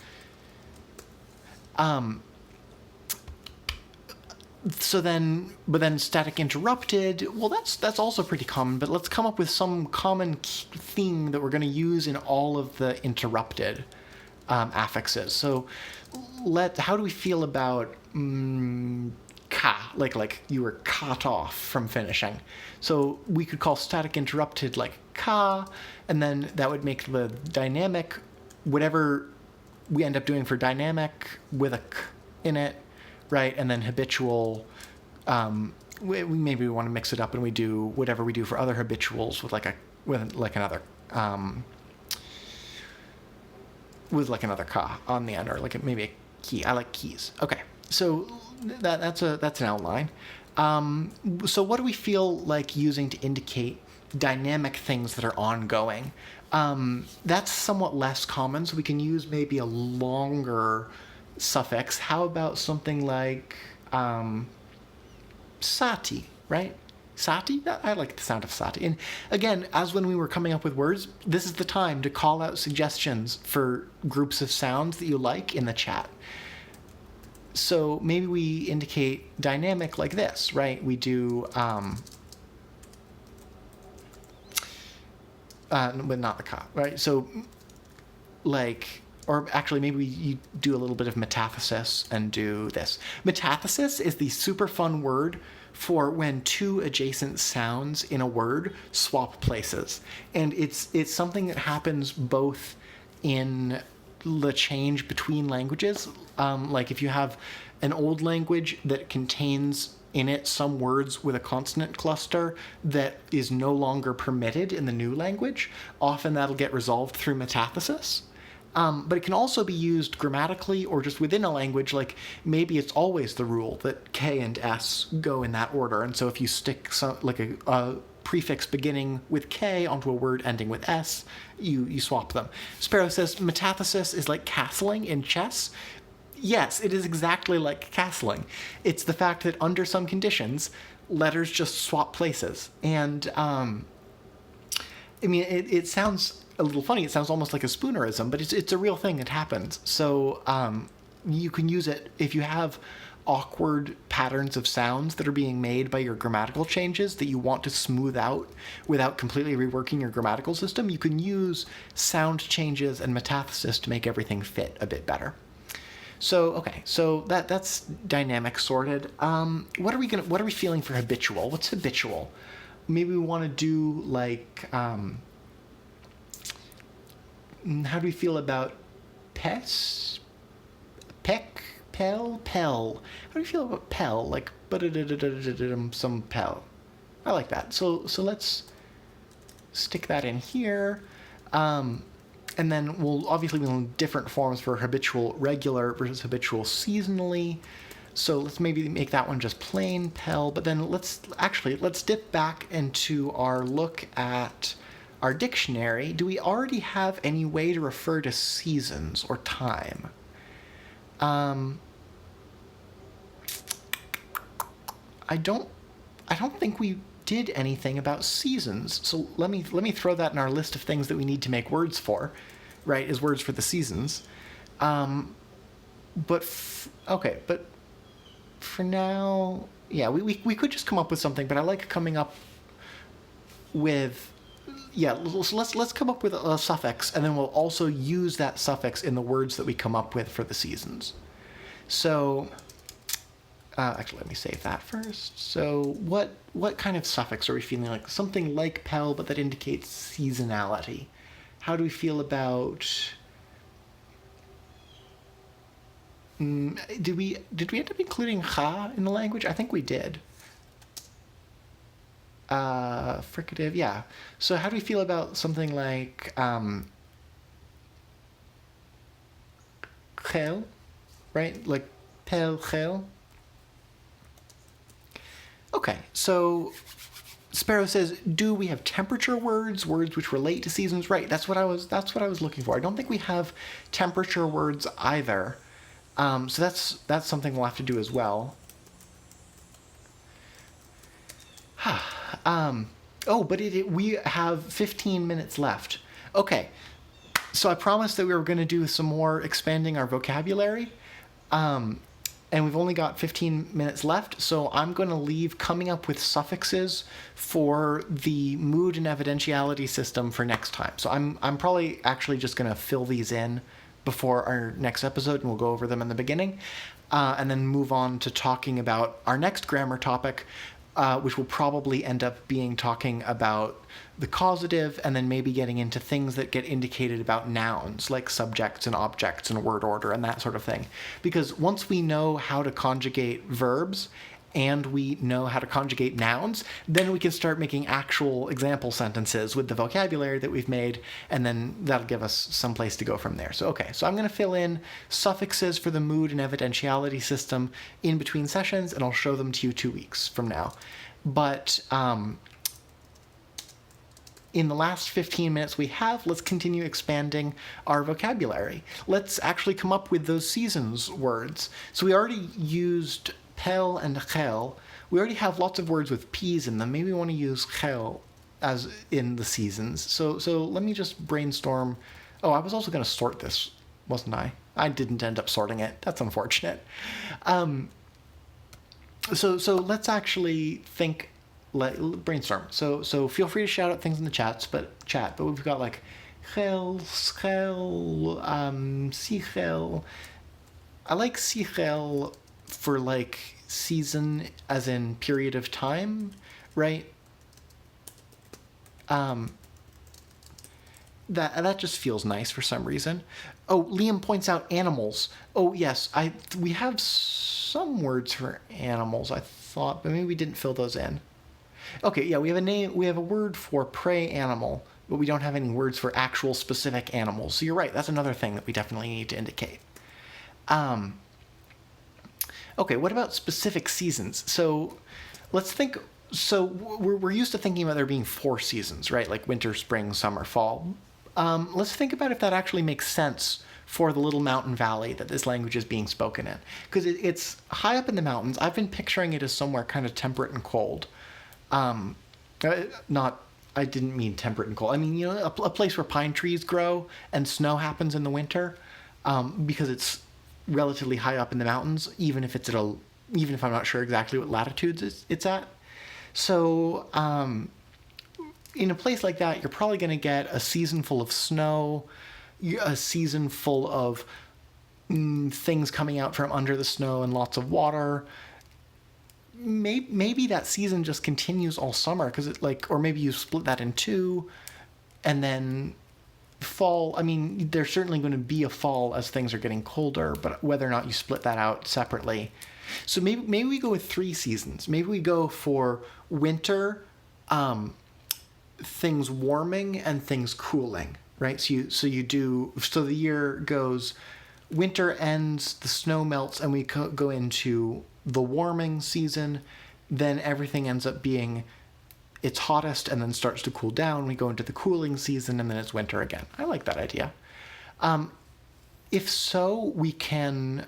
But then static interrupted, well, that's also pretty common, but let's come up with some common thing that we're going to use in all of the interrupted affixes. So how do we feel about ka, like you were cut off from finishing? So we could call static interrupted like ka, and then that would make the dynamic, whatever we end up doing for dynamic with a k in it, right? And then habitual, maybe we want to mix it up and we do whatever we do for other habituals with another ka on the end, or like maybe a key. I like keys. Okay, so that's an outline. So what do we feel like using to indicate dynamic things that are ongoing? That's somewhat less common, so we can use maybe a longer suffix. How about something like sati, right? Sati? I like the sound of sati. And again, as when we were coming up with words, this is the time to call out suggestions for groups of sounds that you like in the chat. So maybe we indicate dynamic like this, right? We do, but not the ka, right? So like, or actually maybe you do a little bit of metathesis and do this. Metathesis is the super fun word for when two adjacent sounds in a word swap places. And it's something that happens both in the change between languages. Like if you have an old language that contains in it some words with a consonant cluster that is no longer permitted in the new language, often that'll get resolved through metathesis. But it can also be used grammatically or just within a language, like maybe it's always the rule that K and S go in that order. And so if you stick a prefix beginning with K onto a word ending with S, you swap them. Sparrow says metathesis is like castling in chess. Yes, it is exactly like castling. It's the fact that under some conditions, letters just swap places. And it sounds a little funny. It sounds almost like a Spoonerism, but it's a real thing that happens. So you can use it if you have awkward patterns of sounds that are being made by your grammatical changes that you want to smooth out without completely reworking your grammatical system. You can use sound changes and metathesis to make everything fit a bit better. So okay, so that's dynamic sorted. What are we feeling for habitual? What's habitual? Maybe we want to do like how do we feel about pes? Peck? Pel? Pel. How do you feel about pel? Like, some pel. I like that. So let's stick that in here. And then we'll have different forms for habitual regular versus habitual seasonally. So let's maybe make that one just plain pel. But then let's dip back into our look at our dictionary. Do we already have any way to refer to seasons or time? I don't think we did anything about seasons. So let me throw that in our list of things that we need to make words for, right? Is words for the seasons. But for now, yeah, we could just come up with something. But I like coming up with, yeah. So let's come up with a suffix, and then we'll also use that suffix in the words that we come up with for the seasons. So, actually, let me save that first. So, what kind of suffix are we feeling like? Something like pel, but that indicates seasonality. How do we feel about? Did we end up including ha in the language? I think we did. Fricative, yeah. So how do we feel about something like gel, right? Like pel gel. Okay, so Sparrow says, do we have temperature words which relate to seasons? Right, that's what I was looking for. I don't think we have temperature words either. So that's something we'll have to do as well. But we have 15 minutes left. Okay, so I promised that we were going to do some more expanding our vocabulary, and we've only got 15 minutes left, so I'm going to leave coming up with suffixes for the mood and evidentiality system for next time. So I'm probably actually just going to fill these in before our next episode, and we'll go over them in the beginning, and then move on to talking about our next grammar topic, which will probably end up being talking about the causative, and then maybe getting into things that get indicated about nouns, like subjects and objects and word order and that sort of thing. Because once we know how to conjugate verbs and we know how to conjugate nouns, then we can start making actual example sentences with the vocabulary that we've made, and then that'll give us some place to go from there. So, okay, so I'm going to fill in suffixes for the mood and evidentiality system in between sessions, and I'll show them to you 2 weeks from now. But in the last 15 minutes we have, let's continue expanding our vocabulary. Let's actually come up with those seasons words. So we already used pel and gel. We already have lots of words with p's in them. Maybe we want to use gel as in the seasons. So let me just brainstorm. Oh, I was also going to sort this, wasn't I? I didn't end up sorting it. That's unfortunate. So let's actually think, brainstorm. So feel free to shout out things in the chat, but we've got like gel, schel, sigel. I like sigel for like season as in period of time, right? That just feels nice for some reason. Oh, Liam points out animals. Oh yes, we have some words for animals, I thought, but maybe we didn't fill those in. Okay, yeah, we have a word for prey animal, but we don't have any words for actual specific animals. So you're right, that's another thing that we definitely need to indicate. Okay, what about specific seasons? So let's think. So we're used to thinking about there being 4 seasons, right? Like winter, spring, summer, fall. Let's think about if that actually makes sense for the little mountain valley that this language is being spoken in. Because it's high up in the mountains. I've been picturing it as somewhere kind of temperate and cold. I didn't mean temperate and cold. I mean, a place where pine trees grow and snow happens in the winter, because it's relatively high up in the mountains, even if I'm not sure exactly what latitudes it's at. So in a place like that, you're probably going to get a season full of snow, a season full of things coming out from under the snow and lots of water. Maybe that season just continues all summer, or maybe you split that in 2, and then fall. I mean, there's certainly going to be a fall as things are getting colder, but whether or not you split that out separately. So maybe we go with 3 seasons. Maybe we go for winter, things warming and things cooling, right? So the year goes, winter ends, the snow melts, and we go into the warming season. Then everything ends up being its hottest and then starts to cool down. We go into the cooling season, and then it's winter again. I like that idea. If so, we can,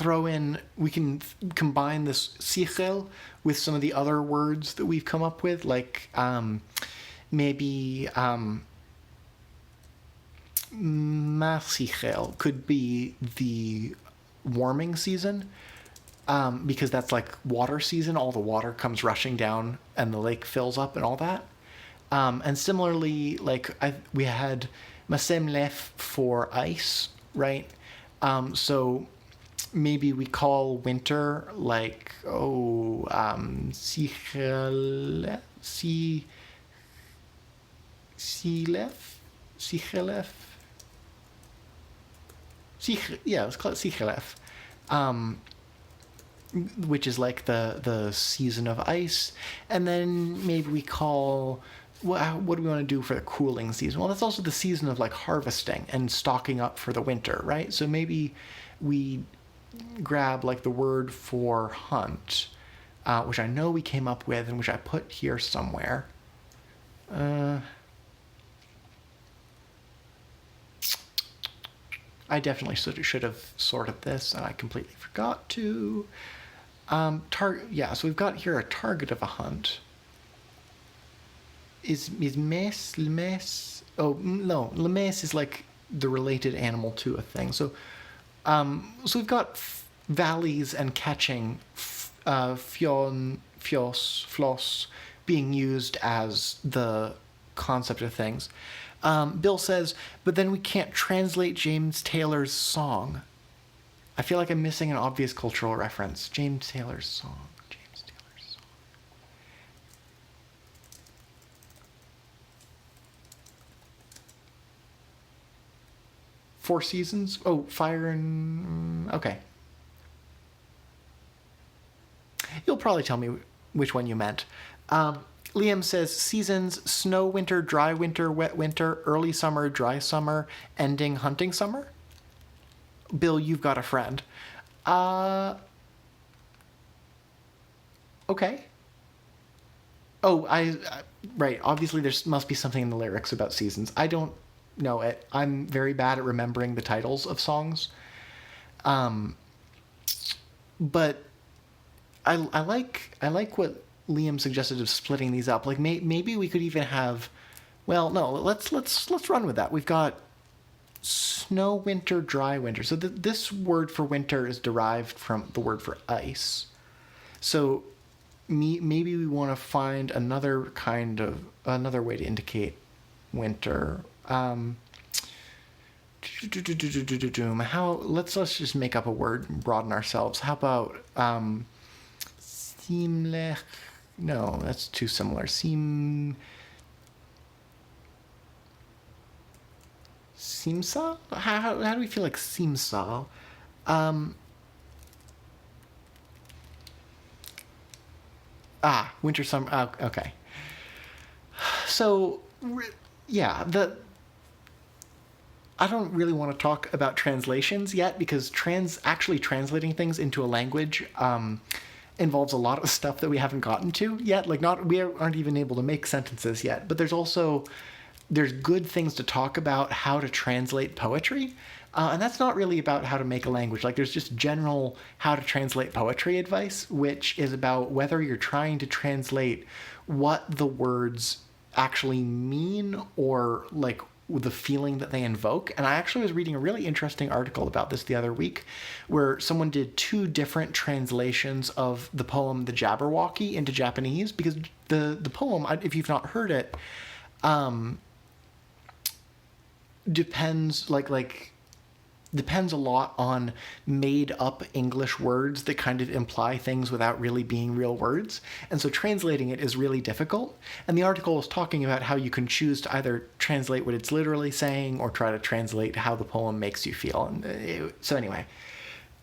throw in, we can combine this sichel with some of the other words that we've come up with, like maybe masichel could be the warming season, because that's like water season. All the water comes rushing down and the lake fills up and all that. And similarly, like we had masem lef for ice, right? So maybe we call winter like, sichelef, let's call it sichelef, which is like the season of ice. And then maybe we call, what do we want to do for the cooling season? Well, that's also the season of like harvesting and stocking up for the winter, right? So maybe we grab like the word for hunt, which I know we came up with and which I put here somewhere. I definitely should have sorted this, and I completely forgot to. So we've got here a target of a hunt. Is mes lemes? Oh no, lemes is like the related animal to a thing. So we've got valleys and catching, fion, fios, floss being used as the concept of things. Bill says, but then we can't translate James Taylor's song. I feel like I'm missing an obvious cultural reference. James Taylor's song. Four Seasons? Oh, Fire and... Okay. You'll probably tell me which one you meant. Liam says, seasons, snow winter, dry winter, wet winter, early summer, dry summer, ending hunting summer? Bill, you've got a friend. Okay. Oh, right, obviously there must be something in the lyrics about seasons. I don't know it. I'm very bad at remembering the titles of songs. But I like what Liam suggested of splitting these up. Like maybe we could even have, well, no, let's run with that. We've got snow winter, dry winter. So this word for winter is derived from the word for ice. So maybe we want to find another way to indicate winter. Let's just make up a word and broaden ourselves. How about simlech? No, that's too similar. Simsa? How do we feel like simsa? Winter, summer. Okay. So, yeah, I don't really want to talk about translations yet, because actually translating things into a language involves a lot of stuff that we haven't gotten to yet. Like we aren't even able to make sentences yet. But there's good things to talk about how to translate poetry. And that's not really about how to make a language. Like there's just general how to translate poetry advice, which is about whether you're trying to translate what the words actually mean or like the feeling that they invoke. And I actually was reading a really interesting article about this the other week, where someone did two different translations of the poem The Jabberwocky into Japanese, because the poem, if you've not heard it, depends a lot on made up English words that kind of imply things without really being real words. And so translating it is really difficult. And the article was talking about how you can choose to either translate what it's literally saying or try to translate how the poem makes you feel. And so anyway,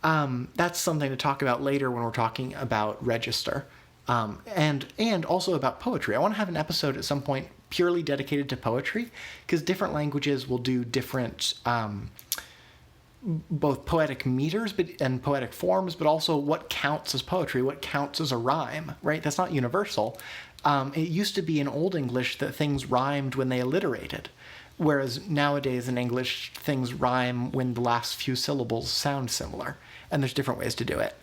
that's something to talk about later when we're talking about register. And also about poetry. I want to have an episode at some point purely dedicated to poetry, because different languages will do different both poetic meters and poetic forms, but also what counts as poetry, what counts as a rhyme, right? That's not universal. It used to be in Old English that things rhymed when they alliterated. Whereas nowadays in English, things rhyme when the last few syllables sound similar, and there's different ways to do it.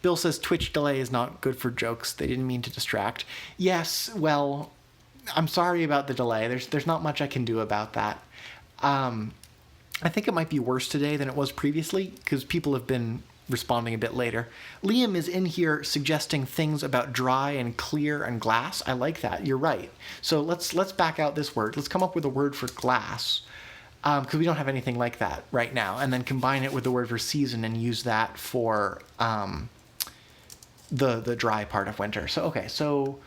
Bill says Twitch delay is not good for jokes. They didn't mean to distract. Yes, well, I'm sorry about the delay. There's not much I can do about that. I think it might be worse today than it was previously because people have been responding a bit later. Liam is in here suggesting things about dry and clear and glass. I like that. You're right. So let's back out this word. Let's come up with a word for glass because we don't have anything like that right now, and then combine it with the word for season and use that for the dry part of winter. So okay, so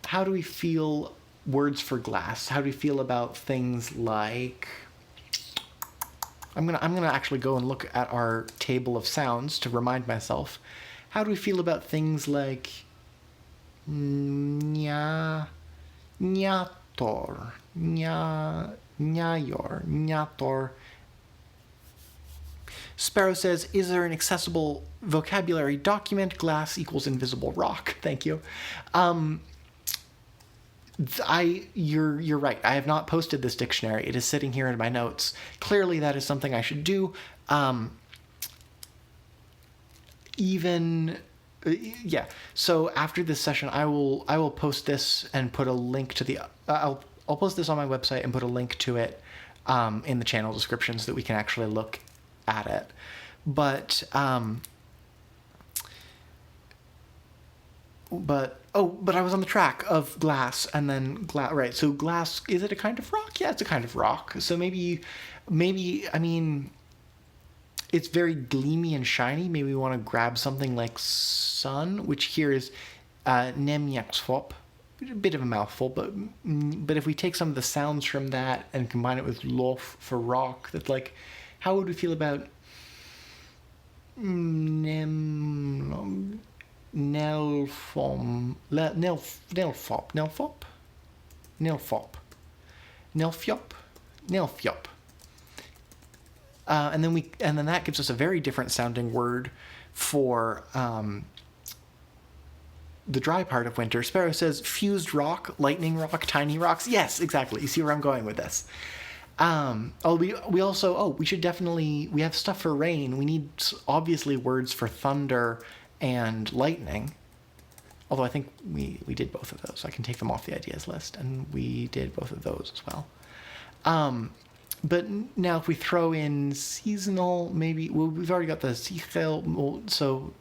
how do we feel words for glass? How do we feel about things like... I'm gonna actually go and look at our table of sounds to remind myself. How do we feel about things like nya, nyator, nya, nyayor, nyator? Sparrow says, is there an accessible vocabulary document? Glass equals invisible rock. Thank you. You're right. I have not posted this dictionary. It is sitting here in my notes. Clearly, that is something I should do. Yeah. So after this session, I will post this and put a link to the. I'll post this on my website and put a link to it in the channel description so that we can actually look at it. But I was on the track of glass and then right. So glass, is it a kind of rock? Yeah, it's a kind of rock. So maybe I mean, it's very gleamy and shiny. Maybe we want to grab something like sun, which here is nemjaksvop. A bit of a mouthful, but if we take some of the sounds from that and combine it with lof for rock, that's like, how would we feel about Nelfop, and then that gives us a very different sounding word for the dry part of winter. Sparrow says fused rock, lightning rock, tiny rocks. Yes, exactly. You see where I'm going with this. We should definitely, we have stuff for rain. We need obviously words for thunder and lightning. Although I think we did both of those. I can take them off the ideas list, and we did both of those as well. But now if we throw in seasonal, maybe, well, we've already got the sichel, so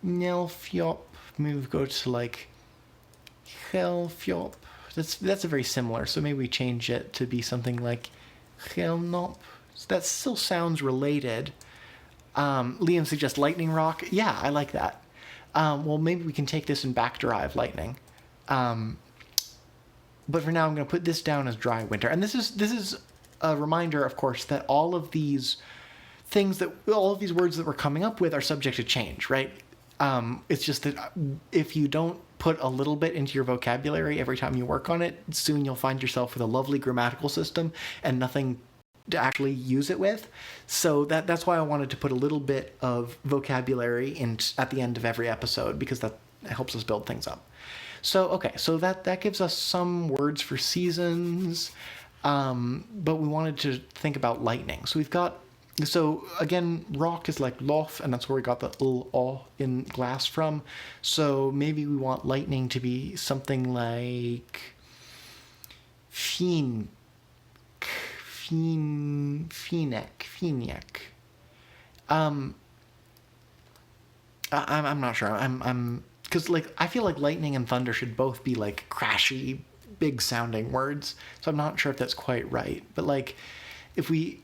nelfjop, maybe we go to like helfjop. That's a very similar, so maybe we change it to be something like helnop. That still sounds related. Liam suggests lightning rock. Yeah, I like that. Well, maybe we can take this and backderive lightning. But for now, I'm going to put this down as dry winter. And this is a reminder, of course, that all of these words that we're coming up with are subject to change, right? It's just that if you don't put a little bit into your vocabulary every time you work on it, soon you'll find yourself with a lovely grammatical system and nothing to actually use it with. So that's why I wanted to put a little bit of vocabulary in at the end of every episode, because that helps us build things up. So okay, so that gives us some words for seasons, but we wanted to think about lightning. So again, rock is like lof, and that's where we got the o in glass from. So maybe we want lightning to be something like finiak. I'm not sure. Because like I feel like lightning and thunder should both be like crashy, big sounding words. So I'm not sure if that's quite right. But like, if we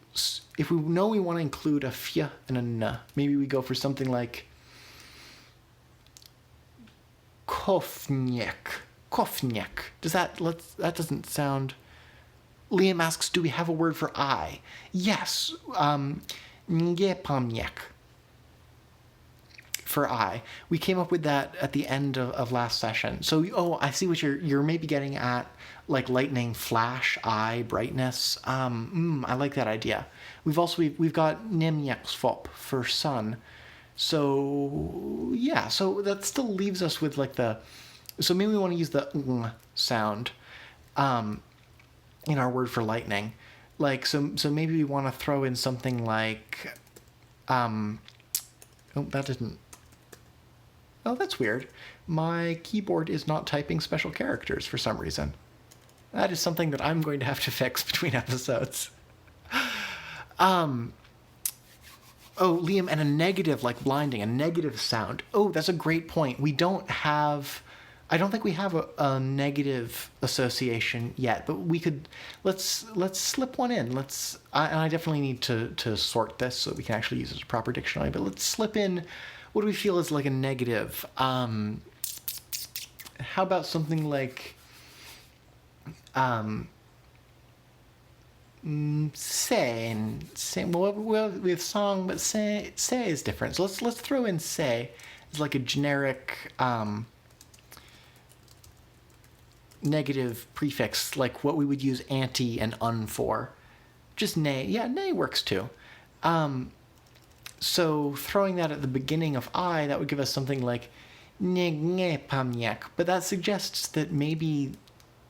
know we want to include a fya and a n, maybe we go for something like kofniek. That doesn't sound. Liam asks, do we have a word for I? Yes, ngepamniek for I. We came up with that at the end of last session. So, I see what you're maybe getting at, like lightning, flash, eye, brightness. I like that idea. We've got nemjaksvop for sun. So, yeah, so that still leaves us with like so maybe we want to use the sound in our word for lightning. Like, so maybe we want to throw in something like, oh, that didn't, oh, that's weird. My keyboard is not typing special characters for some reason. That is something that I'm going to have to fix between episodes. Oh, Liam, and a negative, like blinding, a negative sound. Oh, that's a great point. We don't have, I don't think we have a negative association yet, but we could, let's slip one in. And I definitely need to sort this so we can actually use it as a proper dictionary, but let's slip in, what do we feel is like a negative? How about something like, say, well, with song, but say is different. So let's throw in say as like a generic negative prefix, like what we would use anti and un for. Just nay. Yeah, nay works too. So throwing that at the beginning of I, that would give us something like ne pamyak. But that suggests that maybe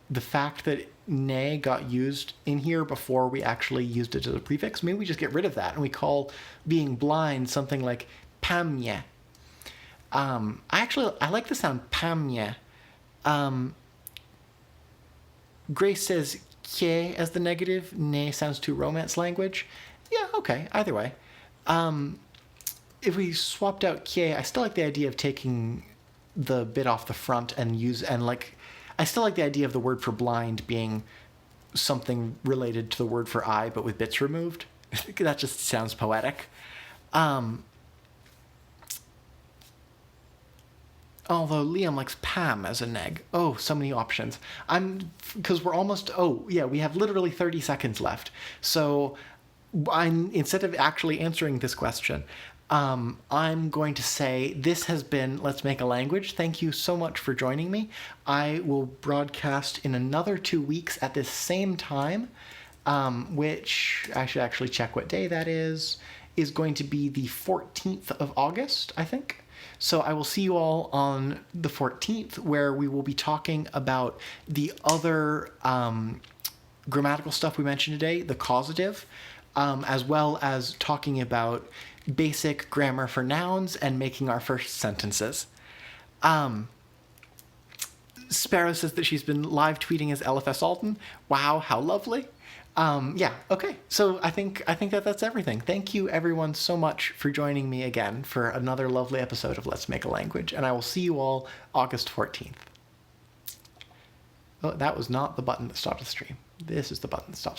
the fact that ne got used in here before we actually used it as a prefix, maybe we just get rid of that and we call being blind something like pamye. I like the sound pamye. Grace says kye as the negative. Ne sounds too romance language. Yeah, okay, either way. If we swapped out kye, I still like the idea of taking the bit off the front and I still like the idea of the word for blind being something related to the word for eye, but with bits removed. That just sounds poetic. Although Liam likes Pam as a neg. Oh, so many options. Because we're almost, we have literally 30 seconds left. So instead of actually answering this question, I'm going to say this has been Let's Make a Language. Thank you so much for joining me. I will broadcast in another 2 weeks at this same time, which I should actually check what day that is going to be the 14th of August, I think. So I will see you all on the 14th, where we will be talking about the other grammatical stuff we mentioned today, the causative, as well as talking about basic grammar for nouns and making our first sentences. Sparrow says that she's been live tweeting as LFS Alton. Wow, how lovely. Okay. So I think that's everything. Thank you everyone so much for joining me again for another lovely episode of Let's Make a Language, and I will see you all August 14th. Oh, that was not the button that stopped the stream. This is the button that stops